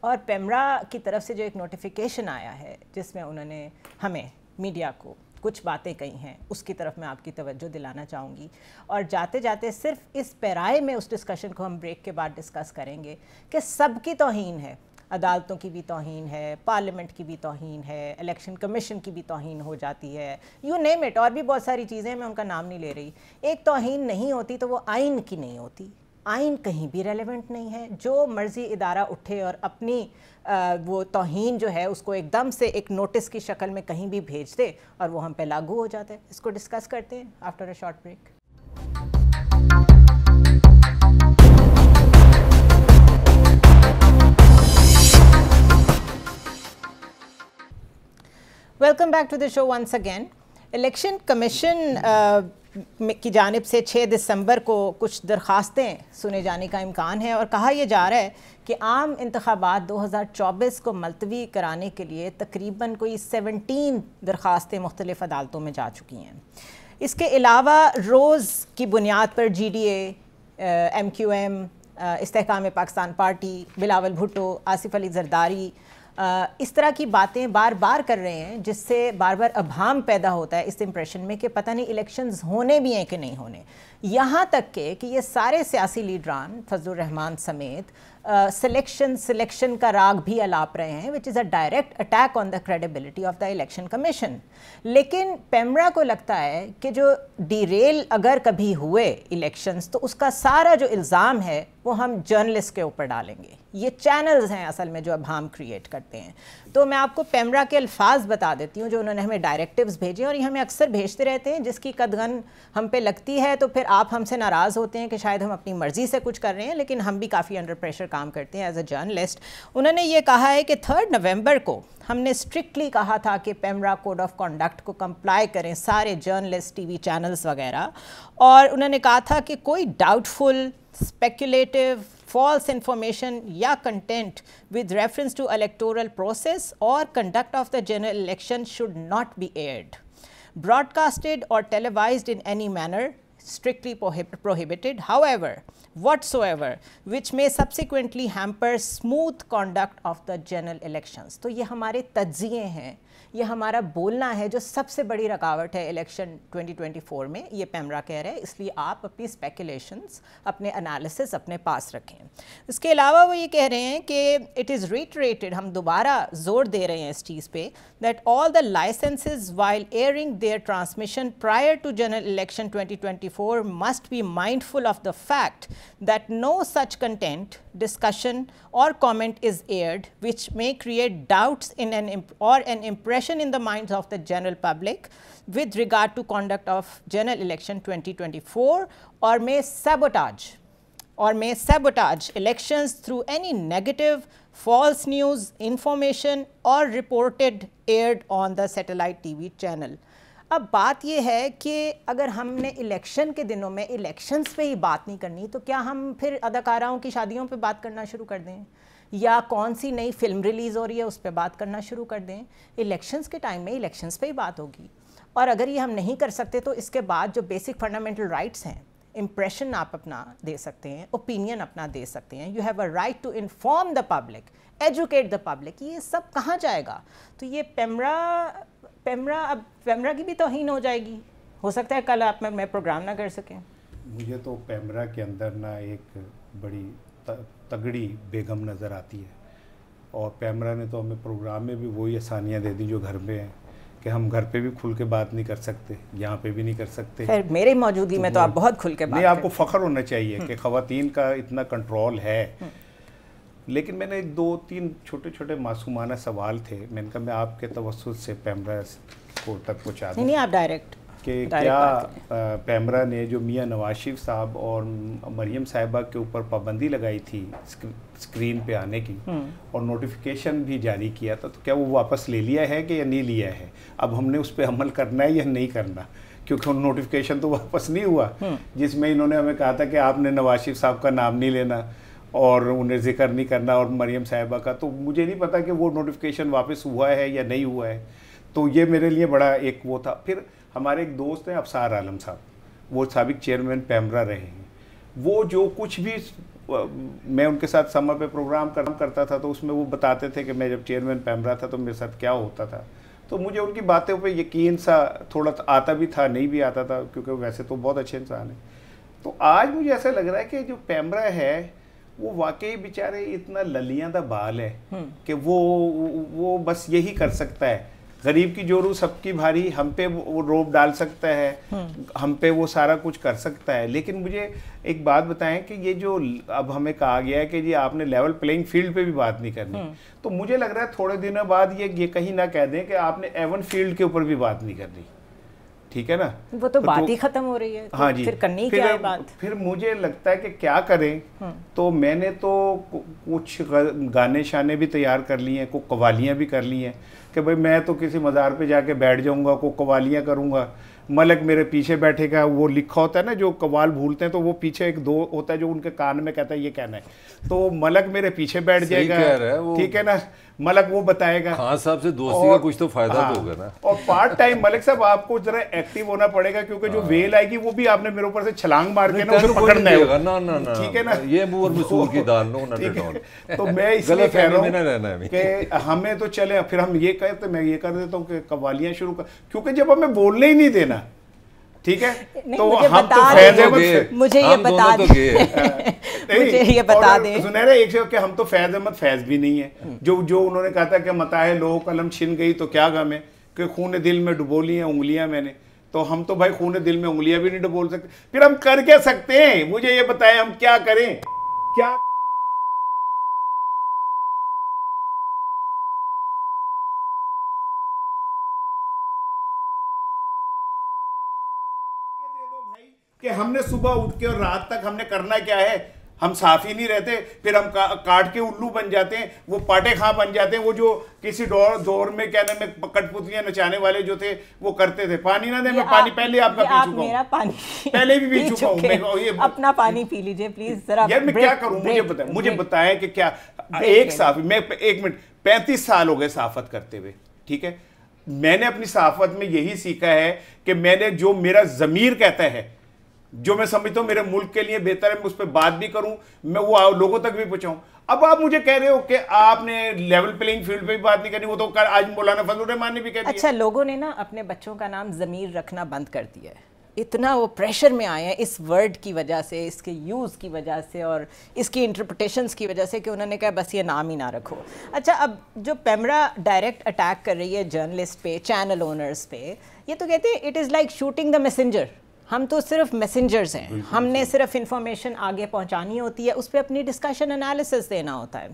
और पेमरा की तरफ से जो एक नोटिफिकेशन आया है जिसमें उन्होंने हमें मीडिया को कुछ बातें कही हैं, उसकी तरफ मैं आपकी तवज्जो दिलाना चाहूँगी। और जाते जाते सिर्फ इस पैराए में उस डिस्कशन को हम ब्रेक के बाद डिस्कस करेंगे कि सबकी तौहीन है, अदालतों की भी तौहीन है, पार्लियामेंट की भी तौहीन है, इलेक्शन कमीशन की भी तौहीन हो जाती है, यू नेम इट, और भी बहुत सारी चीज़ें, मैं उनका नाम नहीं ले रही। एक तौहीन नहीं होती तो वो आइन की नहीं होती, आइन कहीं भी रेलेवेंट नहीं है। जो मर्ज़ी इदारा उठे और अपनी वो तौहीन जो है उसको एकदम से एक नोटिस की शक्ल में कहीं भी भेज दे और वो हम पे लागू हो जाता है। इसको डिस्कस करते हैं after a short break. Welcome back to the show once again. Election commission की जानिब से 6 दिसंबर को कुछ दरख्वास्तें सुने जाने का इम्कान है, और कहा यह जा रहा है कि आम इंतखाबात 2024 को मुलतवी कराने के लिए तकरीबन कोई 17 दरख्वास्तें मुख्तलिफ़ अदालतों में जा चुकी हैं। इसके अलावा रोज़ की बुनियाद पर GDA, MQM, इस्तेहकाम पाकिस्तान पार्टी, बिलावल भुट्टो, आसिफ अली जरदारी इस तरह की बातें बार बार कर रहे हैं, जिससे बार बार अभाम पैदा होता है इस इम्प्रेशन में कि पता नहीं इलेक्शंस होने भी हैं कि नहीं होने। यहाँ तक कि ये सारे सियासी लीडरान फजलुर रहमान समेत सिलेक्शन का राग भी अलाप रहे हैं, which is a direct attack on the credibility of the election commission. लेकिन पेमरा को लगता है कि जो डिरेल अगर कभी हुए इलेक्शंस तो उसका सारा जो इल्ज़ाम है वो हम जर्नलिस्ट के ऊपर डालेंगे। ये चैनल्स हैं असल में जो अभाम क्रिएट करते हैं। तो मैं आपको पेमरा के अल्फाज बता देती हूँ जो उन्होंने हमें डायरेक्टिव्स भेजे, और ये हमें अक्सर भेजते रहते हैं, जिसकी कदगन हम पे लगती है तो फिर आप हमसे नाराज़ होते हैं कि शायद हम अपनी मर्ज़ी से कुछ कर रहे हैं, लेकिन हम भी काफ़ी अंडर प्रेशर काम करते हैं एज अ जर्नलिस्ट। उन्होंने ये कहा है कि 3 नवंबर को हमने स्ट्रिक्टली कहा था कि पेमरा कोड ऑफ कंडक्ट को कंप्लाई करें सारे जर्नलिस्ट, टीवी चैनल्स वगैरह, और उन्होंने कहा था कि कोई डाउटफुल, स्पेकुलेटिव, false information या content with reference to electoral process or conduct of the general election should not be aired, broadcasted or televised in any manner, strictly prohibited, however, whatsoever, which may subsequently hamper smooth conduct of the general elections। तो ये हमारे तज्ज़िये हैं, ये हमारा बोलना है जो सबसे बड़ी रुकावट है इलेक्शन 2024 में, ये पेमरा कह रहे हैं। इसलिए आप अपनी स्पेकुलेशंस, अपने एनालिसिस अपने पास रखें। इसके अलावा वो ये कह रहे हैं कि इट इज़ रिटरेटेड, हम दोबारा जोर दे रहे हैं इस चीज़ पे, that all the licences while airing their transmission prior to general election 2024 must be mindful of the fact that no such content, discussion or comment is aired which may create doubts in an impression in the minds of the general public with regard to conduct of general election 2024 or may sabotage elections through any negative, false news, information or reported aired on the satellite TV channel। अब बात यह है कि अगर हमने election के दिनों में इलेक्शंस पे ही बात नहीं करनी तो क्या हम फिर अदाकाराओं की शादियों पे बात करना शुरू कर दें, या कौन सी नई फिल्म रिलीज़ हो रही है उस पर बात करना शुरू कर दें? इलेक्शंस के टाइम में इलेक्शंस पे ही बात होगी। और अगर ये हम नहीं कर सकते तो इसके बाद जो बेसिक फंडामेंटल राइट्स हैं, इम्प्रेशन आप अपना दे सकते हैं, ओपिनियन अपना दे सकते हैं, you have a right to inform the public, educate the public, ये सब कहाँ जाएगा? तो ये पेमरा की भी तौहीन हो जाएगी। हो सकता है कल आप मैं प्रोग्राम ना कर सकें। मुझे तो पेमरा के अंदर ना एक बड़ी तगड़ी बेगम नज़र आती है, और पेमरा ने तो हमें प्रोग्राम में भी वही आसानियाँ दे दी जो घर में है, कि हम घर पे भी खुल के बात नहीं कर सकते, यहाँ पे भी नहीं कर सकते। खैर मेरे मौजूदगी में तो आप बहुत खुल के बात नहीं, आपको फ़ख्र होना चाहिए कि ख़वातीन का इतना कंट्रोल है। लेकिन मैंने 2-3 छोटे छोटे मासूमाना सवाल थे, मैंने कहा मैं आपके तवस्सुत से पेमरा को तक पहुँचा दूँ। नहीं, आप डायरेक्ट कि क्या पेमरा ने जो मियाँ नवाज शरीफ साहब और मरियम साहिबा के ऊपर पाबंदी लगाई थी स्क्रीन पे आने की, और नोटिफिकेशन भी जारी किया था, तो क्या वो वापस ले लिया है कि या नहीं लिया है? अब हमने उस पर अमल करना है या नहीं करना, क्योंकि नोटिफिकेशन तो वापस नहीं हुआ, जिसमें इन्होंने हमें कहा था कि आपने नवाज शरीफ साहब का नाम नहीं लेना और उन्हें जिक्र नहीं करना, और मरियम साहिबा का। तो मुझे नहीं पता कि वो नोटिफिकेशन वापस हुआ है या नहीं हुआ है। तो ये मेरे लिए बड़ा एक वो था। फिर हमारे एक दोस्त हैं अफसार आलम साहब, वो साबिक चेयरमैन पेमरा रहे हैं। वो जो कुछ भी मैं उनके साथ समय पे प्रोग्राम करता था तो उसमें वो बताते थे कि मैं जब चेयरमैन पेमरा था तो मेरे साथ क्या होता था। तो मुझे उनकी बातों पे यकीन सा थोड़ा आता भी था, नहीं भी आता था, क्योंकि वैसे तो बहुत अच्छे इंसान हैं। तो आज मुझे ऐसा लग रहा है कि जो पेमरा है वो वाकई बेचारे इतना ललियां दा बाल है कि वो बस यही कर सकता है। गरीब की जोरू सबकी भारी, हम पे वो रोब डाल सकता है, हम पे वो सारा कुछ कर सकता है। लेकिन मुझे एक बात बताएं कि ये जो अब हमें कहा गया है कि जी आपने लेवल प्लेइंग फील्ड पे भी बात नहीं करनी, तो मुझे लग रहा है थोड़े दिनों बाद ये कहीं ना कह दें कि आपने एवन फील्ड के ऊपर भी बात नहीं करनी। ठीक है ना, वो तो बात ही खत्म हो रही है। तो हाँ जी, फिर करनी क्या है बात? फिर मुझे लगता है कि क्या करें। तो मैंने तो कुछ गाने शाने भी तैयार कर लिए हैं, कुछ कवालियाँ भी कर ली हैं कि भाई मैं तो किसी मज़ार पे जाके बैठ जाऊंगा, को कवालियाँ करूंगा, मलक मेरे पीछे बैठेगा, वो लिखा होता है ना जो कव्वाल भूलते हैं तो वो पीछे एक दो होता है जो उनके कान में कहता है ये कहना है, तो मलक मेरे पीछे बैठ जाएगा, ठीक है ना, मलक वो बताएगा। खान साहब से दोस्ती का कुछ तो फायदा तो होगा ना। और पार्ट टाइम मलिक साहब आपको जरा एक्टिव होना पड़ेगा, क्योंकि जो वेल आएगी वो भी आपने मेरे ऊपर से छलांग मार के ना उसे पकड़ना है ना, ठीक है ना, ये मुंह और मसूर की दाल नो ना। तो मैं इसलिए कह रहा हूँ कि हमें तो चले, फिर हम ये कहते, मैं ये कर देता हूँ कि कव्वालियां शुरू कर, क्योंकि जब हमें बोलने ही नहीं देना, ठीक है, तो हम तो मुझे ये बता मुझे ये बता दें सुनहरा एक कि हम तो फैज अहमद फैज भी नहीं है, जो उन्होंने कहा था कि मताए लो कलम छिन गई तो क्या गम है, कि खून दिल में डुबो ली हैं उंगलियां मैंने, तो हम तो भाई खून दिल में उंगलियां भी नहीं डुबो सकते, फिर हम कर क्या सकते हैं, मुझे ये बताएं हम क्या करें, क्या कि हमने सुबह उठ के और रात तक हमने करना क्या है, हम साफ ही नहीं रहते, फिर हम काट के उल्लू बन जाते हैं, वो पाटे खां बन जाते हैं, वो जो किसी दौर में क्या नाम में कठपुतलियां नचाने वाले जो थे वो करते थे, पानी ना दे, मैं पानी पहले आपका पी चुका हूं, पहले भी पी चुका हूं, अपना पानी पी लीजिए प्लीज जरा। यार मैं क्या करूं, मुझे बताएं कि क्या एक साफ, मैं एक मिनट, 35 साल हो गए सहाफत करते हुए, ठीक है, मैंने अपनी सहाफत में यही सीखा है कि मैंने जो मेरा ज़मीर कहता है, जो मैं समझता हूं मेरे मुल्क के लिए बेहतर है, मैं उस पर बात भी करूं, मैं वो लोगों तक भी पहुंचाऊं। अब आप मुझे कह रहे हो कि आपने लेवल प्लेइंग फील्ड पे भी बात नहीं करनी, वो तो आज मौलाना फजलुर रहमान ने भी कह दिया। अच्छा, लोगों ने ना अपने बच्चों का नाम ज़मीर रखना बंद कर दिया है, इतना वो प्रेशर में आए हैं इस वर्ड की वजह से, इसके यूज़ की वजह से और इसकी इंटरप्रिटेशंस की वजह से कि उन्होंने कहा बस ये नाम ही ना रखो। अच्छा, अब जो पैमरा डायरेक्ट अटैक कर रही है जर्नलिस्ट पे, चैनल ओनर्स पे, ये तो कहते हैं it is like shooting the messenger, हम तो सिर्फ मैसेंजर्स हैं, हमने सिर्फ इंफॉर्मेशन आगे पहुंचानी होती है, उस पर अपनी डिस्कशन एनालिसिस देना होता है।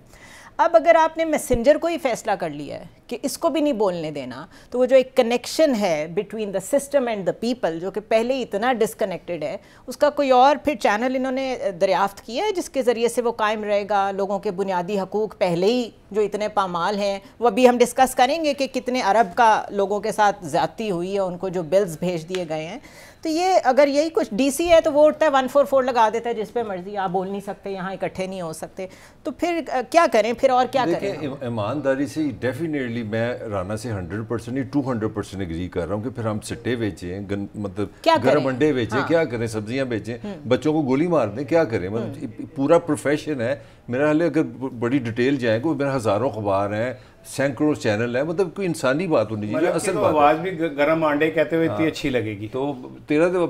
अब अगर आपने मैसेंजर को ही फैसला कर लिया है कि इसको भी नहीं बोलने देना, तो वो जो एक कनेक्शन है between the system and the people, जो कि पहले ही इतना डिसकनेक्टेड है, उसका कोई और फिर चैनल इन्होंने दरियाफ्त किया है जिसके ज़रिए से वो कायम रहेगा। लोगों के बुनियादी हकूक़ पहले ही जो इतने पामाल हैं, वो अभी हम डिस्कस करेंगे कि कितने अरब का लोगों के साथ ज़्यादती हुई है, उनको जो बिल्स भेज दिए गए हैं। तो ये अगर यही कुछ डीसी है तो वो उठता है 144 लगा देता है जिस पे मर्जी, आप बोल नहीं सकते, यहाँ इकट्ठे नहीं हो सकते, तो फिर क्या करें, फिर और क्या करें? ईमानदारी से डेफिनेटली मैं राना से 100% नहीं 200% एग्री कर रहा हूँ कि फिर हम सिट्टे बेचें, मतलब गर्म अंडे बेचें, क्या करें, सब्जियां बेचें, बच्चों को गोली मार दें, क्या करें, मतलब पूरा प्रोफेशन है मेरा। हाल अगर बड़ी डिटेल जाए को मेरा हज़ारों अखबार हैं, सैकड़ों चैनल है, मतलब कोई इंसानी बात होनी चाहिए, असल तो बात आवाज़ भी गरम अंडे कहते हुए इतनी अच्छी लगेगी, तो तेरा तो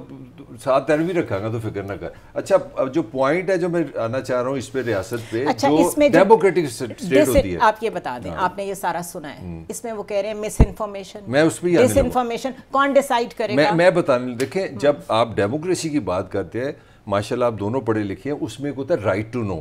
साथ तेरह भी रखागा, तो फिक्र ना कर। अच्छा, अब जो पॉइंट है जो मैं आना चाह रहा हूँ इस पे, रियासत पे, अच्छा, जो डेमोक्रेटिक स्टेट होती है, आप ये बता दें, आपने ये सारा सुना है, इसमें वो कह रहे हैं मिस इन्फॉर्मेशन, मैं उस पर डिस इन्फॉर्मेशन, कौन डिसाइड करेगा? मैं बताने, देखें, जब आप डेमोक्रेसी की बात करते हैं, माशाल्लाह आप दोनों पढ़े लिखे हैं, उसमें होता है right to know,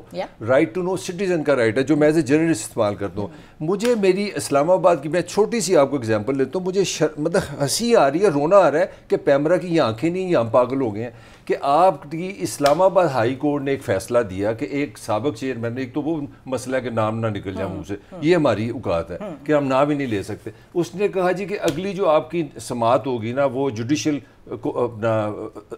right to know citizen का राइट है, जो मैं एज ए जर्नलिस्ट इस्तेमाल करता हूँ। मुझे मेरी इस्लामाबाद की, मैं छोटी सी आपको एग्जांपल देता हूँ, मुझे मतलब हंसी आ रही है, रोना आ रहा है कि पैमरा की ये आंखें नहीं, ये हम पागल हो गए हैं कि आपकी इस्लामाबाद हाई कोर्ट ने एक फ़ैसला दिया कि एक साबिक चेयरमैन, एक तो वो मसला के नाम ना निकल जाए मुँह से, ये हमारी औकात है कि हम नाम ही नहीं ले सकते, उसने कहा जी कि अगली जो आपकी समात होगी ना, वो जुडिशल अपना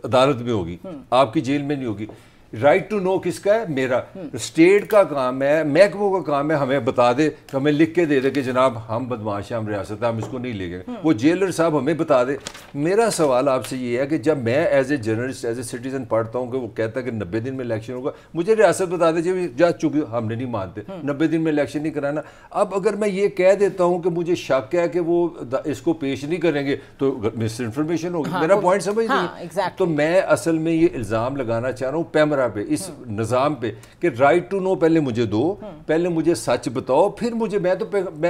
अदालत में होगी, आपकी जेल में नहीं होगी। राइट टू नो किसका है? मेरा। स्टेट का काम है, महकमों का काम है हमें बता दे, हमें लिख के दे दे कि जनाब हम बदमाश हैं, हम रियासत है, हम इसको नहीं ले गए। वो जेलर साहब हमें बता दे। मेरा सवाल आपसे ये है कि जब मैं as a journalist, as a citizen पढ़ता हूँ कि वो कहता है कि 90 दिन में इलेक्शन होगा, मुझे रियासत बता दे जी जा चुकी, हमने नहीं मानते 90 दिन में इलेक्शन नहीं कराना। अब अगर मैं ये कह देता हूँ कि मुझे शक है कि वो इसको पेश नहीं करेंगे तो मिस इन्फॉर्मेशन होगी। मेरा पॉइंट समझ नहीं। तो मैं असल में ये इल्ज़ाम लगाना चाह रहा हूँ पैमरा पे, इस निज़ाम पे कि राइट टू नो पहले मुझे दो, पहले मुझे सच बताओ, फिर मुझे, मैं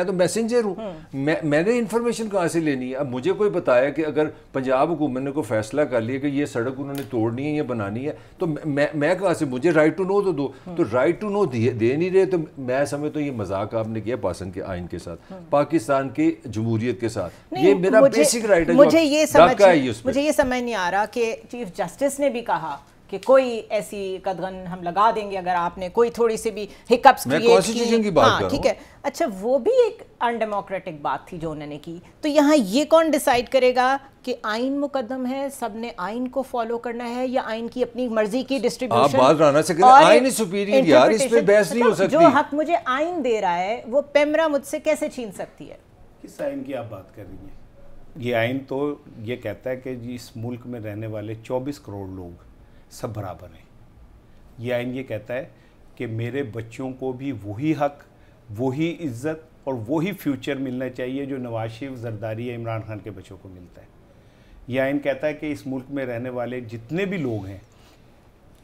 तो मैसेंजर हूँ, मैंने इन्फॉर्मेशन कहाँ से लेनी है? अब मुझे कोई बताया कि अगर पंजाब हुकूमत ने कोई फैसला कर लिया कि ये सड़क उन्होंने तोड़नी है या बनानी है, तो मैं कहाँ से, मुझे राइट टू नो तो दो। तो राइट टू नो दे नहीं रहे, तो मैं समझता हूँ ये मजाक आपने किया पाकिस्तान के आइन के साथ, पाकिस्तान की जमहूरियत के साथ। ये मेरा बेसिक राइट है। मुझे ये समझ नहीं आ रहा कि चीफ जस्टिस ने भी कहा कि कोई ऐसी कदगन हम लगा देंगे अगर आपने कोई थोड़ी सी भी हिकअप्स क्रिएट की। हाँ ठीक है, अच्छा वो भी एक अनडेमोक्रेटिक बात थी जो उन्होंने की। तो यहाँ ये कौन डिसाइड करेगा कि आइन मुकद्दम है, सबने आइन को फॉलो करना है, या आइन की अपनी मर्जी की डिस्ट्रीब्यूशन? आप बात राना से करें, आइन इज सुपीरियर यार, इस पे बहस नहीं हो सकती। जो हक मुझे आइन दे रहा है वो पेमरा मुझसे कैसे छीन सकती है? किस आइन की आप बात कर रही हैं? ये आइन तो ये कहता है कि इस मुल्क में रहने वाले 24 करोड़ लोग सब बराबर हैं। ये आइन ये कहता है कि मेरे बच्चों को भी वही हक, वही इज्जत और वही फ्यूचर मिलना चाहिए जो नवाज शरीफ, जरदारी या इमरान खान के बच्चों को मिलता है। ये आइन कहता है कि इस मुल्क में रहने वाले जितने भी लोग हैं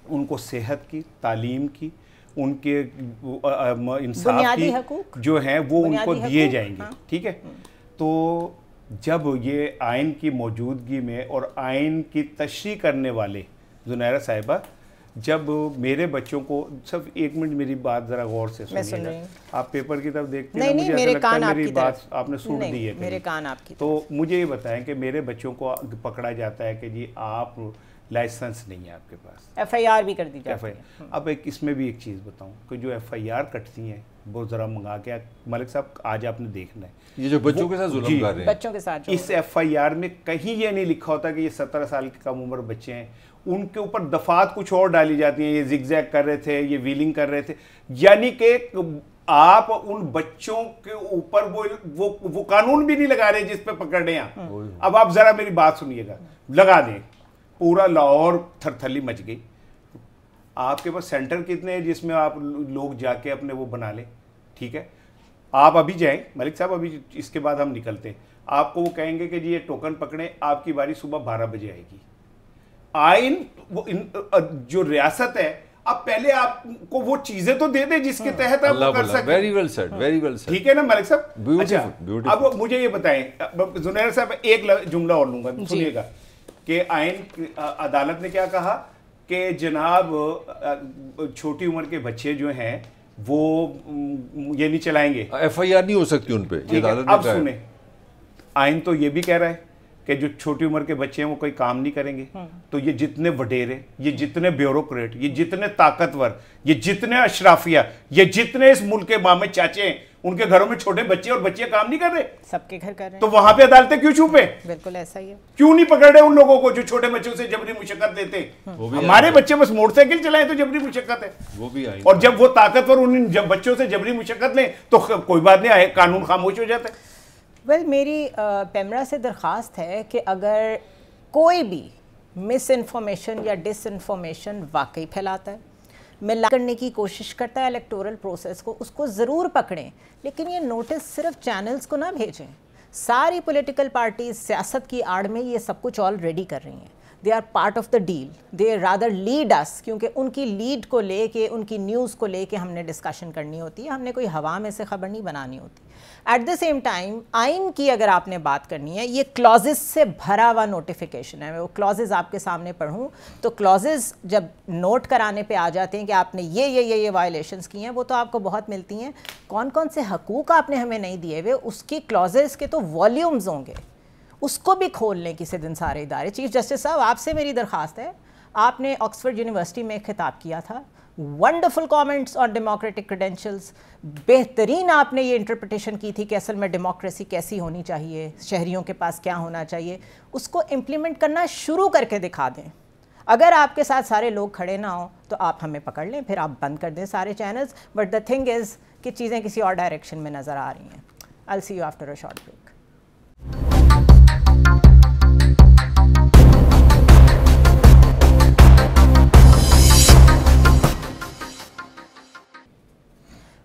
उनको सेहत की, तालीम की, उनके इंसाफ की जो हैं वो उनको दिए जाएंगे। हाँ। ठीक है, तो जब ये आइन की मौजूदगी में और आइन की तशरीह करने वाले जुनैरा साहिबा, जब मेरे बच्चों को, सब एक मिनट मेरी बात जरा गौर से सुनिएगा। आप पेपर की तरफ देखते हैं, मुझे ऐसा लगता है मेरी बात आपने सुन दी है। मेरे कान आपकी। तो मुझे ये बताएं कि मेरे बच्चों को पकड़ा जाता है कि जी आप लाइसेंस नहीं है आपके पास, FIR भी कर दी जाती है। अब एक इसमें भी एक चीज़ बताऊं कि जो FIR कटती हैं वो ज़रा मंगा के मलिक साहब आज आपने देखना है, ये जो बच्चों के साथ जुल्म कर रहे हैं, बच्चों के साथ इस FIR में कहीं ये नहीं लिखा होता कि ये 17 साल की कम उम्र बच्चे हैं। उनके ऊपर दफात कुछ और डाली जाती हैं, ये जिगजैग कर रहे थे, ये व्हीलिंग कर रहे थे, यानी कि आप उन बच्चों के ऊपर वो कानून भी नहीं लगा रहे जिस पे पकड़ रहे हैं। अब आप जरा मेरी बात सुनिएगा, लगा दें, पूरा लाहौर थरथली मच गई। आपके पास सेंटर कितने हैं जिसमें आप लोग जाके अपने वो बना लें? ठीक है, आप अभी जाएं मलिक साहब, अभी इसके बाद हम निकलते हैं, आपको वो कहेंगे कि जी ये टोकन पकड़ें, आपकी बारी सुबह 12 बजे आएगी। आइन जो रियासत है, अब पहले आपको वो चीजें तो दे दे जिसके तहत आप वो कर सकते। Very well said, very well said. ठीक है ना मलिक साहब? Beautiful, beautiful. अब मुझे ये बताएं जुनैर साहब, एक जुमला और लूंगा, सुनिएगा कि आइन अदालत ने क्या कहा कि जनाब छोटी उम्र के बच्चे जो हैं वो ये नहीं चलाएंगे, FIR नहीं हो सकती उन पे, ये अदालत ने अब कहा। सुने, आइन तो ये भी कह रहा है कि जो छोटी उम्र के बच्चे हैं वो कोई काम नहीं करेंगे। तो ये जितने वडेरे, ये जितने ब्यूरोक्रेट, ये जितने ताकतवर, ये जितने अशराफिया, ये जितने इस मुल्क के मामे चाचे हैं, उनके घरों में छोटे बच्चे और बच्चियां काम नहीं कर रहे, सबके घर कर रहे हैं। तो वहां पे अदालतें क्यों छुपे? बिल्कुल ऐसा ही है। क्यों नहीं पकड़ रहे उन लोगों को जो छोटे बच्चों से जबरी मुशक्कत देते? हमारे बच्चे बस मोटरसाइकिल चलाएं तो जबरी मुशक्कत है, वो भी आई। और जब वो ताकतवर उन जब बच्चों से जबरी मुशक्कत लें तो कोई बात नहीं, आए कानून खामोश हो जाता है। वेल मेरी पेमरा से दरख्वास्त है कि अगर कोई भी मिस इन्फॉर्मेशन या डिसइन्फॉर्मेशन वाकई फैलाता है, मिला करने की कोशिश करता है इलेक्टोरल प्रोसेस को, उसको ज़रूर पकड़ें, लेकिन ये नोटिस सिर्फ चैनल्स को ना भेजें। सारी पॉलिटिकल पार्टीज सियासत की आड़ में ये सब कुछ ऑलरेडी कर रही हैं। They are part of the deal, they rather lead us, क्योंकि उनकी लीड को लेके, उनकी न्यूज़ को लेके हमने डिस्कशन करनी होती है, हमने कोई हवा में से खबर नहीं बनानी होती। एट द सेम टाइम आइन की अगर आपने बात करनी है, ये क्लॉजेस से भरा हुआ नोटिफिकेशन है। मैं वो क्लॉजेस आपके सामने पढ़ूँ तो क्लॉजेस जब नोट कराने पे आ जाते हैं कि आपने ये वायलेशंस की हैं, वो तो आपको बहुत मिलती हैं। कौन कौन से हकूक़ आपने हमें नहीं दिए हुए, उसकी क्लॉजेस के तो वॉल्यूम्स होंगे, उसको भी खोल लें किसी दिन सारे इदारे। चीफ जस्टिस साहब, आपसे मेरी दरख्वास्त है, आपने ऑक्सफोर्ड यूनिवर्सिटी में खिताब किया था, wonderful comments on democratic credentials, बेहतरीन आपने ये इंटरप्रिटेशन की थी कि असल में डेमोक्रेसी कैसी होनी चाहिए, शहरियों के पास क्या होना चाहिए, उसको इम्प्लीमेंट करना शुरू करके दिखा दें। अगर आपके साथ सारे लोग खड़े ना हों तो आप हमें पकड़ लें, फिर आप बंद कर दें सारे channels. But the thing is कि चीज़ें किसी और डायरेक्शन में नज़र आ रही हैं। I will see you after a short break.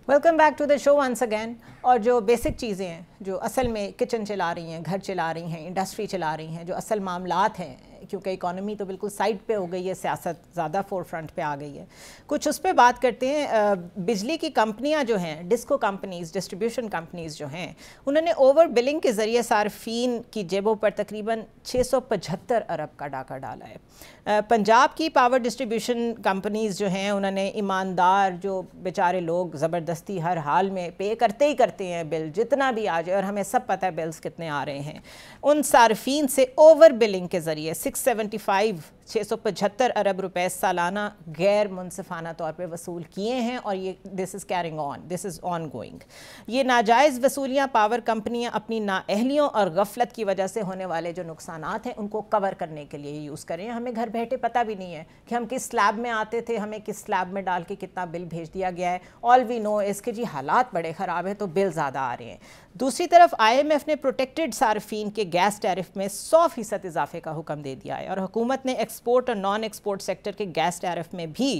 Welcome back to the show once again. और जो बेसिक चीज़ें हैं, जो असल में किचन चला रही हैं, घर चला रही हैं, इंडस्ट्री चला रही हैं, जो असल मामलात हैं, क्योंकि इकॉनमी तो बिल्कुल साइड पे हो गई है, सियासत ज़्यादा फोर फ्रंट पे आ गई है, कुछ उस पर बात करते हैं। बिजली की कंपनियां जो हैं, डिस्को कंपनीज़, डिस्ट्रीब्यूशन कंपनीज़ जो हैं, उन्होंने ओवर बिलिंग के ज़रिए सार्फिन की जेबों पर तकरीबन 675 अरब का डाका डाला है। पंजाब की पावर डिस्ट्रीब्यूशन कंपनीज़ जो हैं, उन्होंने ईमानदार जो बेचारे लोग ज़बरदस्ती हर हाल में पे करते ही करते हैं बिल, जितना भी आ जाए, और हमें सब पता है बिल्स कितने आ रहे हैं, उन सार्फिन से ओवर बिलिंग के ज़रिए 675 अरब रुपए सालाना गैर मुनसिफाना तौर पे वसूल किए हैं, और ये this is carrying on, this is on going. ये नाजायज़ वसूलियाँ पावर कंपनियाँ अपनी नाअहलियों और गफलत की वजह से होने वाले जो नुकसानात हैं उनको कवर करने के लिए यूज़ करें। हमें घर बैठे पता भी नहीं है कि हम किस स्लैब में आते थे, हमें किस स्लैब में डाल के कितना बिल भेज दिया गया है। ऑल वी नो इसके जी हालात बड़े ख़राब है तो बिल ज़्यादा आ रहे हैं। दूसरी तरफ IMF ने प्रोटेक्टेड सार्फिन के गैस टैरिफ में 100% इजाफे का हुक्म दे दिया है, और हुकूमत ने एक्सपोर्ट और नॉन एक्सपोर्ट सेक्टर के गैस टैरिफ में भी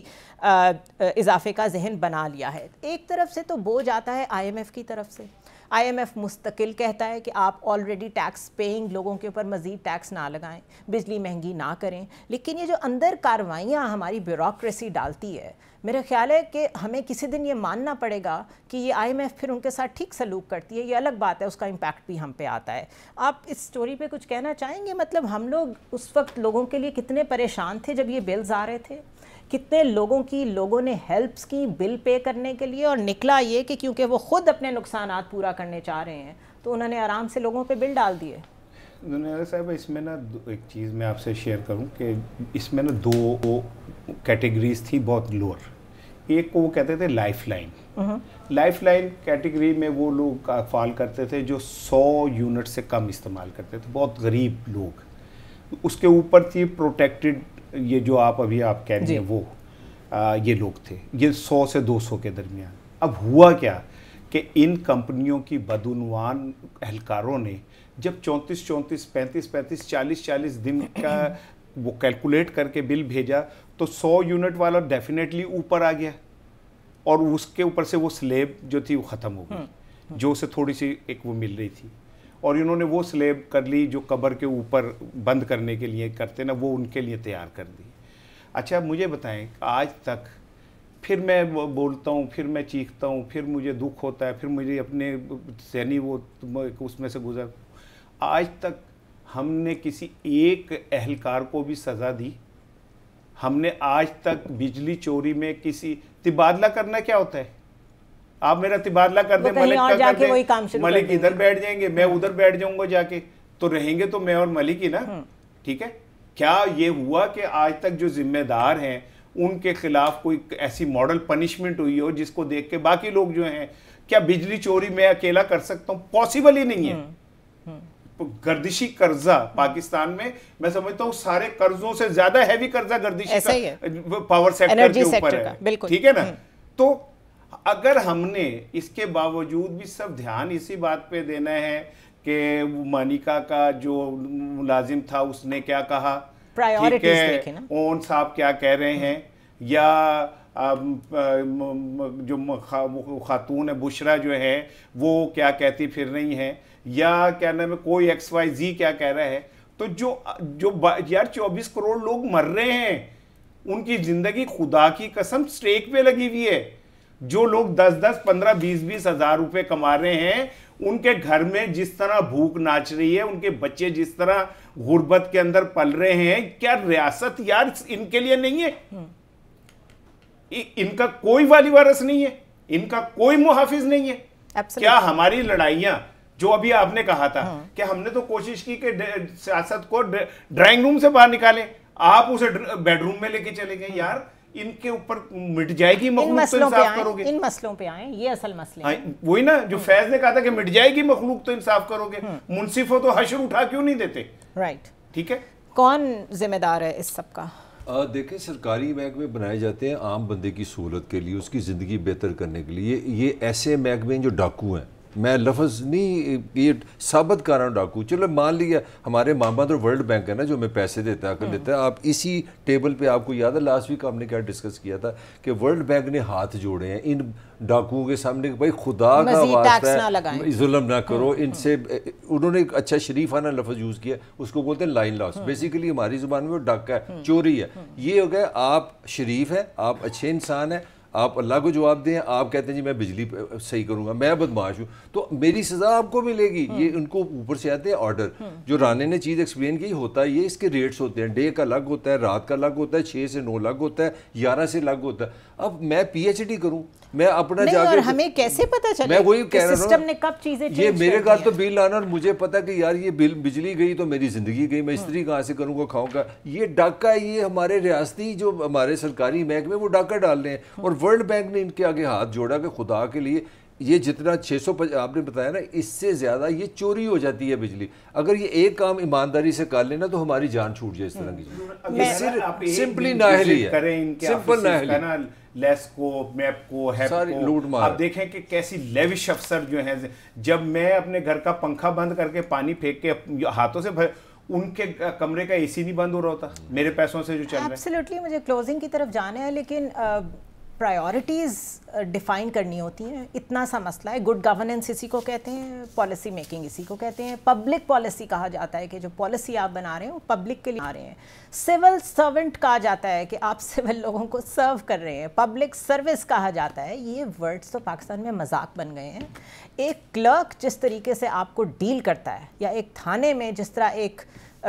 इजाफे का जहन बना लिया है। एक तरफ से तो बोझ आता है IMF की तरफ से। IMF मुस्तकिल कहता है कि आप ऑलरेडी टैक्स पेइंग लोगों के ऊपर मज़ीद टैक्स ना लगाएं, बिजली महंगी ना करें, लेकिन ये जो अंदर कार्रवाइयाँ हमारी ब्यूरोक्रेसी डालती है, मेरा ख्याल है कि हमें किसी दिन ये मानना पड़ेगा कि ये IMF फिर उनके साथ ठीक सलूक करती है। ये अलग बात है, उसका इम्पैक्ट भी हम पे आता है। आप इस स्टोरी पे कुछ कहना चाहेंगे? मतलब हम लोग उस वक्त लोगों के लिए कितने परेशान थे जब ये बिल्स आ रहे थे, कितने लोगों ने हेल्प्स की बिल पे करने के लिए, और निकला ये कि क्योंकि वो ख़ुद अपने नुकसानात पूरा करने चाह रहे हैं तो उन्होंने आराम से लोगों पे बिल डाल दिए। ज़ुनैरा साहब, इसमें ना एक चीज़ मैं आपसे शेयर करूं कि इसमें ना 2 कैटेगरीज थी बहुत लोअर। एक को वो कहते थे लाइफ लाइन कैटेगरी में वो लोग फाल करते थे जो 100 यूनिट से कम इस्तेमाल करते थे, बहुत गरीब लोग। उसके ऊपर थी प्रोटेक्टेड, ये जो आप कह रही हैं वो ये लोग थे, ये 100 से 200 के दरमियान। अब हुआ क्या कि इन कंपनियों की बदउनवान एहलकारों ने जब 34, 35, 40 दिन का वो कैलकुलेट करके बिल भेजा तो 100 यूनिट वाला डेफिनेटली ऊपर आ गया, और उसके ऊपर से वो स्लेब जो थी वो ख़त्म हो गई, जो उसे थोड़ी सी एक वो मिल रही थी, और इन्होंने वो स्लेब कर ली जो कब्र के ऊपर बंद करने के लिए करते ना, वो उनके लिए तैयार कर दी। अच्छा मुझे बताएं, आज तक फिर मैं बोलता हूँ, फिर मैं चीखता हूँ, फिर मुझे दुख होता है, फिर मुझे अपने सैनी वो उसमें से गुजर, आज तक हमने किसी एक एहलकार को भी सज़ा दी? हमने आज तक बिजली चोरी में किसी तिबादला करना क्या होता है? आप मेरा तिबादला कर दें, मलिक का कर दें, मलिक इधर बैठ जाएंगे, मैं उधर बैठ जाऊंगा जाके, तो रहेंगे तो मैं और मलिक ही ना। ठीक है, क्या ये हुआ कि आज तक जो जिम्मेदार हैं उनके खिलाफ कोई ऐसी मॉडल पनिशमेंट हुई हो जिसको देख के बाकी लोग जो हैं, क्या बिजली चोरी मैं अकेला कर सकता हूं? पॉसिबल ही नहीं है। गर्दिशी कर्जा पाकिस्तान में मैं समझता हूँ सारे कर्जों से ज्यादा हैवी कर्जा गर्दिशी पावर सेक्टर के ऊपर है। ठीक है ना? तो अगर हमने इसके बावजूद भी सब ध्यान इसी बात पे देना है कि मानिका का जो मुलाजिम था उसने क्या कहा, ठीक है, ओन साहब क्या कह रहे हैं, या जो खातून है बुशरा जो है वो क्या कहती फिर रही हैं, या क्या नाम है कोई XYZ क्या कह रहा है, तो जो यार 24 करोड़ लोग मर रहे हैं, उनकी जिंदगी खुदा की कसम स्टेक पे लगी हुई है। जो लोग 10-10, 15, 20 हज़ार रुपए कमा रहे हैं, उनके घर में जिस तरह भूख नाच रही है, उनके बच्चे जिस तरह गुर्बत के अंदर पल रहे हैं, क्या रियासत यार इनके लिए नहीं है? इनका कोई वाली वारस नहीं है, इनका कोई मुहाफिज नहीं है। क्या हमारी लड़ाइयां जो अभी आपने कहा था कि हमने तो कोशिश की कि सियासत को ड्राइंग रूम से बाहर निकालें, आप उसे बेडरूम में लेके चले गए। यार इनके ऊपर मिट जाएगी मखलूक तो इंसाफ करोगे। इन मसलों पे आए, ये असल मसले हैं। वही ना जो फैज ने कहा था कि मिट जाएगी मखलूक तो इंसाफ करोगे। मुंसिफ हो तो हश्र उठा क्यों नहीं देते? राइट, ठीक है। कौन जिम्मेदार है इस सब का? देखें, सरकारी महकमे बनाए जाते हैं आम बंदे की सहूलत के लिए, उसकी ज़िंदगी बेहतर करने के लिए। ये ऐसे महकमे जो डाकू हैं, मैं लफ्ज़ नहीं ये साबित कर रहा हूँ डाकू, चलो मान लिया हमारे मामा तो वर्ल्ड बैंक है ना जो हमें पैसे देता है, अकल देता है। आप इसी टेबल पे, आपको याद है लास्ट वीक हमने क्या डिस्कस किया था कि वर्ल्ड बैंक ने हाथ जोड़े हैं इन डाकुओं के सामने कि भाई खुदा का वास्ता है जुल्म ना करो इनसे। उन्होंने एक अच्छा शरीफाना लफ्ज़ यूज़ किया, उसको बोलते हैं लाइन लॉस। बेसिकली हमारी ज़ुबान में वो डाका है, चोरी है। ये हो गया, आप शरीफ हैं, आप अच्छे इंसान हैं, आप अल्लाह को जवाब दें, आप कहते हैं जी मैं बिजली सही करूंगा, मैं बदमाश हूँ तो मेरी सज़ा आपको मिलेगी। ये उनको ऊपर से आते हैं ऑर्डर। जो राने ने चीज़ एक्सप्लेन की होता है, ये इसके रेट्स होते हैं, डे का अलग होता है, रात का अलग होता है, 6 से 9 अलग होता है, 11 से अलग होता है। अब मैं पीएचडी करूं, मैं अपना नहीं, जाके और हमें कैसे पता चले मैं वही कह रहा हूं सिस्टम ने कब चीजें ये मेरे घर तो बिल आना और मुझे पता कि यार ये बिल बिजली गई तो मेरी जिंदगी गई, मैं इस्त्री कहाँ से करूंगा, खाऊंगा। ये डाका, ये हमारे रियासती जो हमारे सरकारी महकमे वो डाका डाल रहे हैं और वर्ल्ड बैंक ने इनके आगे हाथ जोड़ा कि खुदा के लिए ये जितना 600 आपने बताया ना, इससे ज़्यादा ये चोरी हो जाती है बिजली। अगर ये एक काम ईमानदारी से कर लेना तो हमारी जान छूट जाए इस तरह की। सिंपली नाहली है, सिंपल नाहली ना, लेस्को, मैपको, हैपको, आप देखें कि कैसी लेविश अफसर जो हैं, जब मैं अपने घर का पंखा बंद करके पानी फेंक के हाथों से उनके कमरे का एसी नहीं बंद हो रहा होता मेरे पैसों से जो चल रहा है। एब्सोल्युटली, मुझे क्लोजिंग की तरफ जाना है, लेकिन प्रायोरिटीज़ डिफ़ाइन करनी होती हैं। इतना सा मसला है। गुड गवर्नेंस इसी को कहते हैं, पॉलिसी मेकिंग इसी को कहते हैं, पब्लिक पॉलिसी कहा जाता है कि जो पॉलिसी आप बना रहे हैं वो पब्लिक के लिए बना रहे हैं। सिविल सर्वेंट कहा जाता है कि आप सिविल लोगों को सर्व कर रहे हैं। पब्लिक सर्विस कहा जाता है। ये वर्ड्स तो पाकिस्तान में मजाक बन गए हैं। एक क्लर्क जिस तरीके से आपको डील करता है, या एक थाने में जिस तरह एक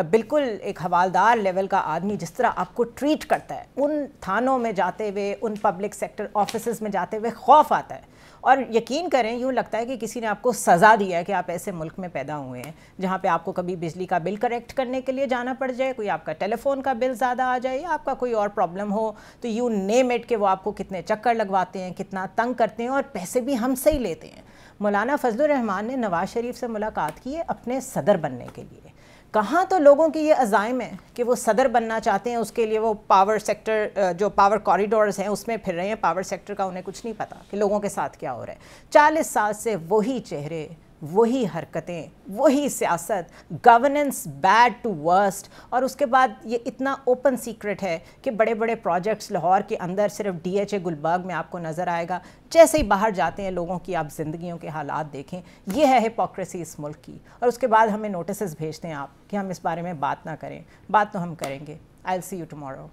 बिल्कुल एक हवालदार लेवल का आदमी जिस तरह आपको ट्रीट करता है, उन थानों में जाते हुए, उन पब्लिक सेक्टर ऑफिसेज में जाते हुए खौफ आता है। और यकीन करें, यूँ लगता है कि किसी ने आपको सज़ा दिया है कि आप ऐसे मुल्क में पैदा हुए हैं जहाँ पे आपको कभी बिजली का बिल करेक्ट करने के लिए जाना पड़ जाए, कोई आपका टेलीफोन का बिल ज़्यादा आ जाए, या आपका कोई और प्रॉब्लम हो, तो यू नेम इट कि वो आपको कितने चक्कर लगवाते हैं, कितना तंग करते हैं, और पैसे भी हमसे ही लेते हैं। मौलाना फजलुर रहमान ने नवाज शरीफ से मुलाकात की है अपने सदर बनने के लिए। कहाँ तो लोगों की ये अज़ाइम है कि वो सदर बनना चाहते हैं, उसके लिए वो पावर सेक्टर, जो पावर कॉरिडोर्स हैं उसमें फिर रहे हैं। पावर सेक्टर का उन्हें कुछ नहीं पता कि लोगों के साथ क्या हो रहा है। 40 साल से वही चेहरे, वही हरकतें, वही सियासत, गवर्नेंस बैड टू वर्स्ट। और उसके बाद ये इतना ओपन सीक्रेट है कि बड़े बड़े प्रोजेक्ट्स लाहौर के अंदर सिर्फ DHA गुलबर्ग में आपको नज़र आएगा। जैसे ही बाहर जाते हैं लोगों की आप ज़िंदगियों के हालात देखें। ये है हिपोक्रेसी इस मुल्क की। और उसके बाद हमें नोटिस भेजते हैं आप कि हम इस बारे में बात ना करें। बात तो हम करेंगे। आई विल सी यू टुमारो।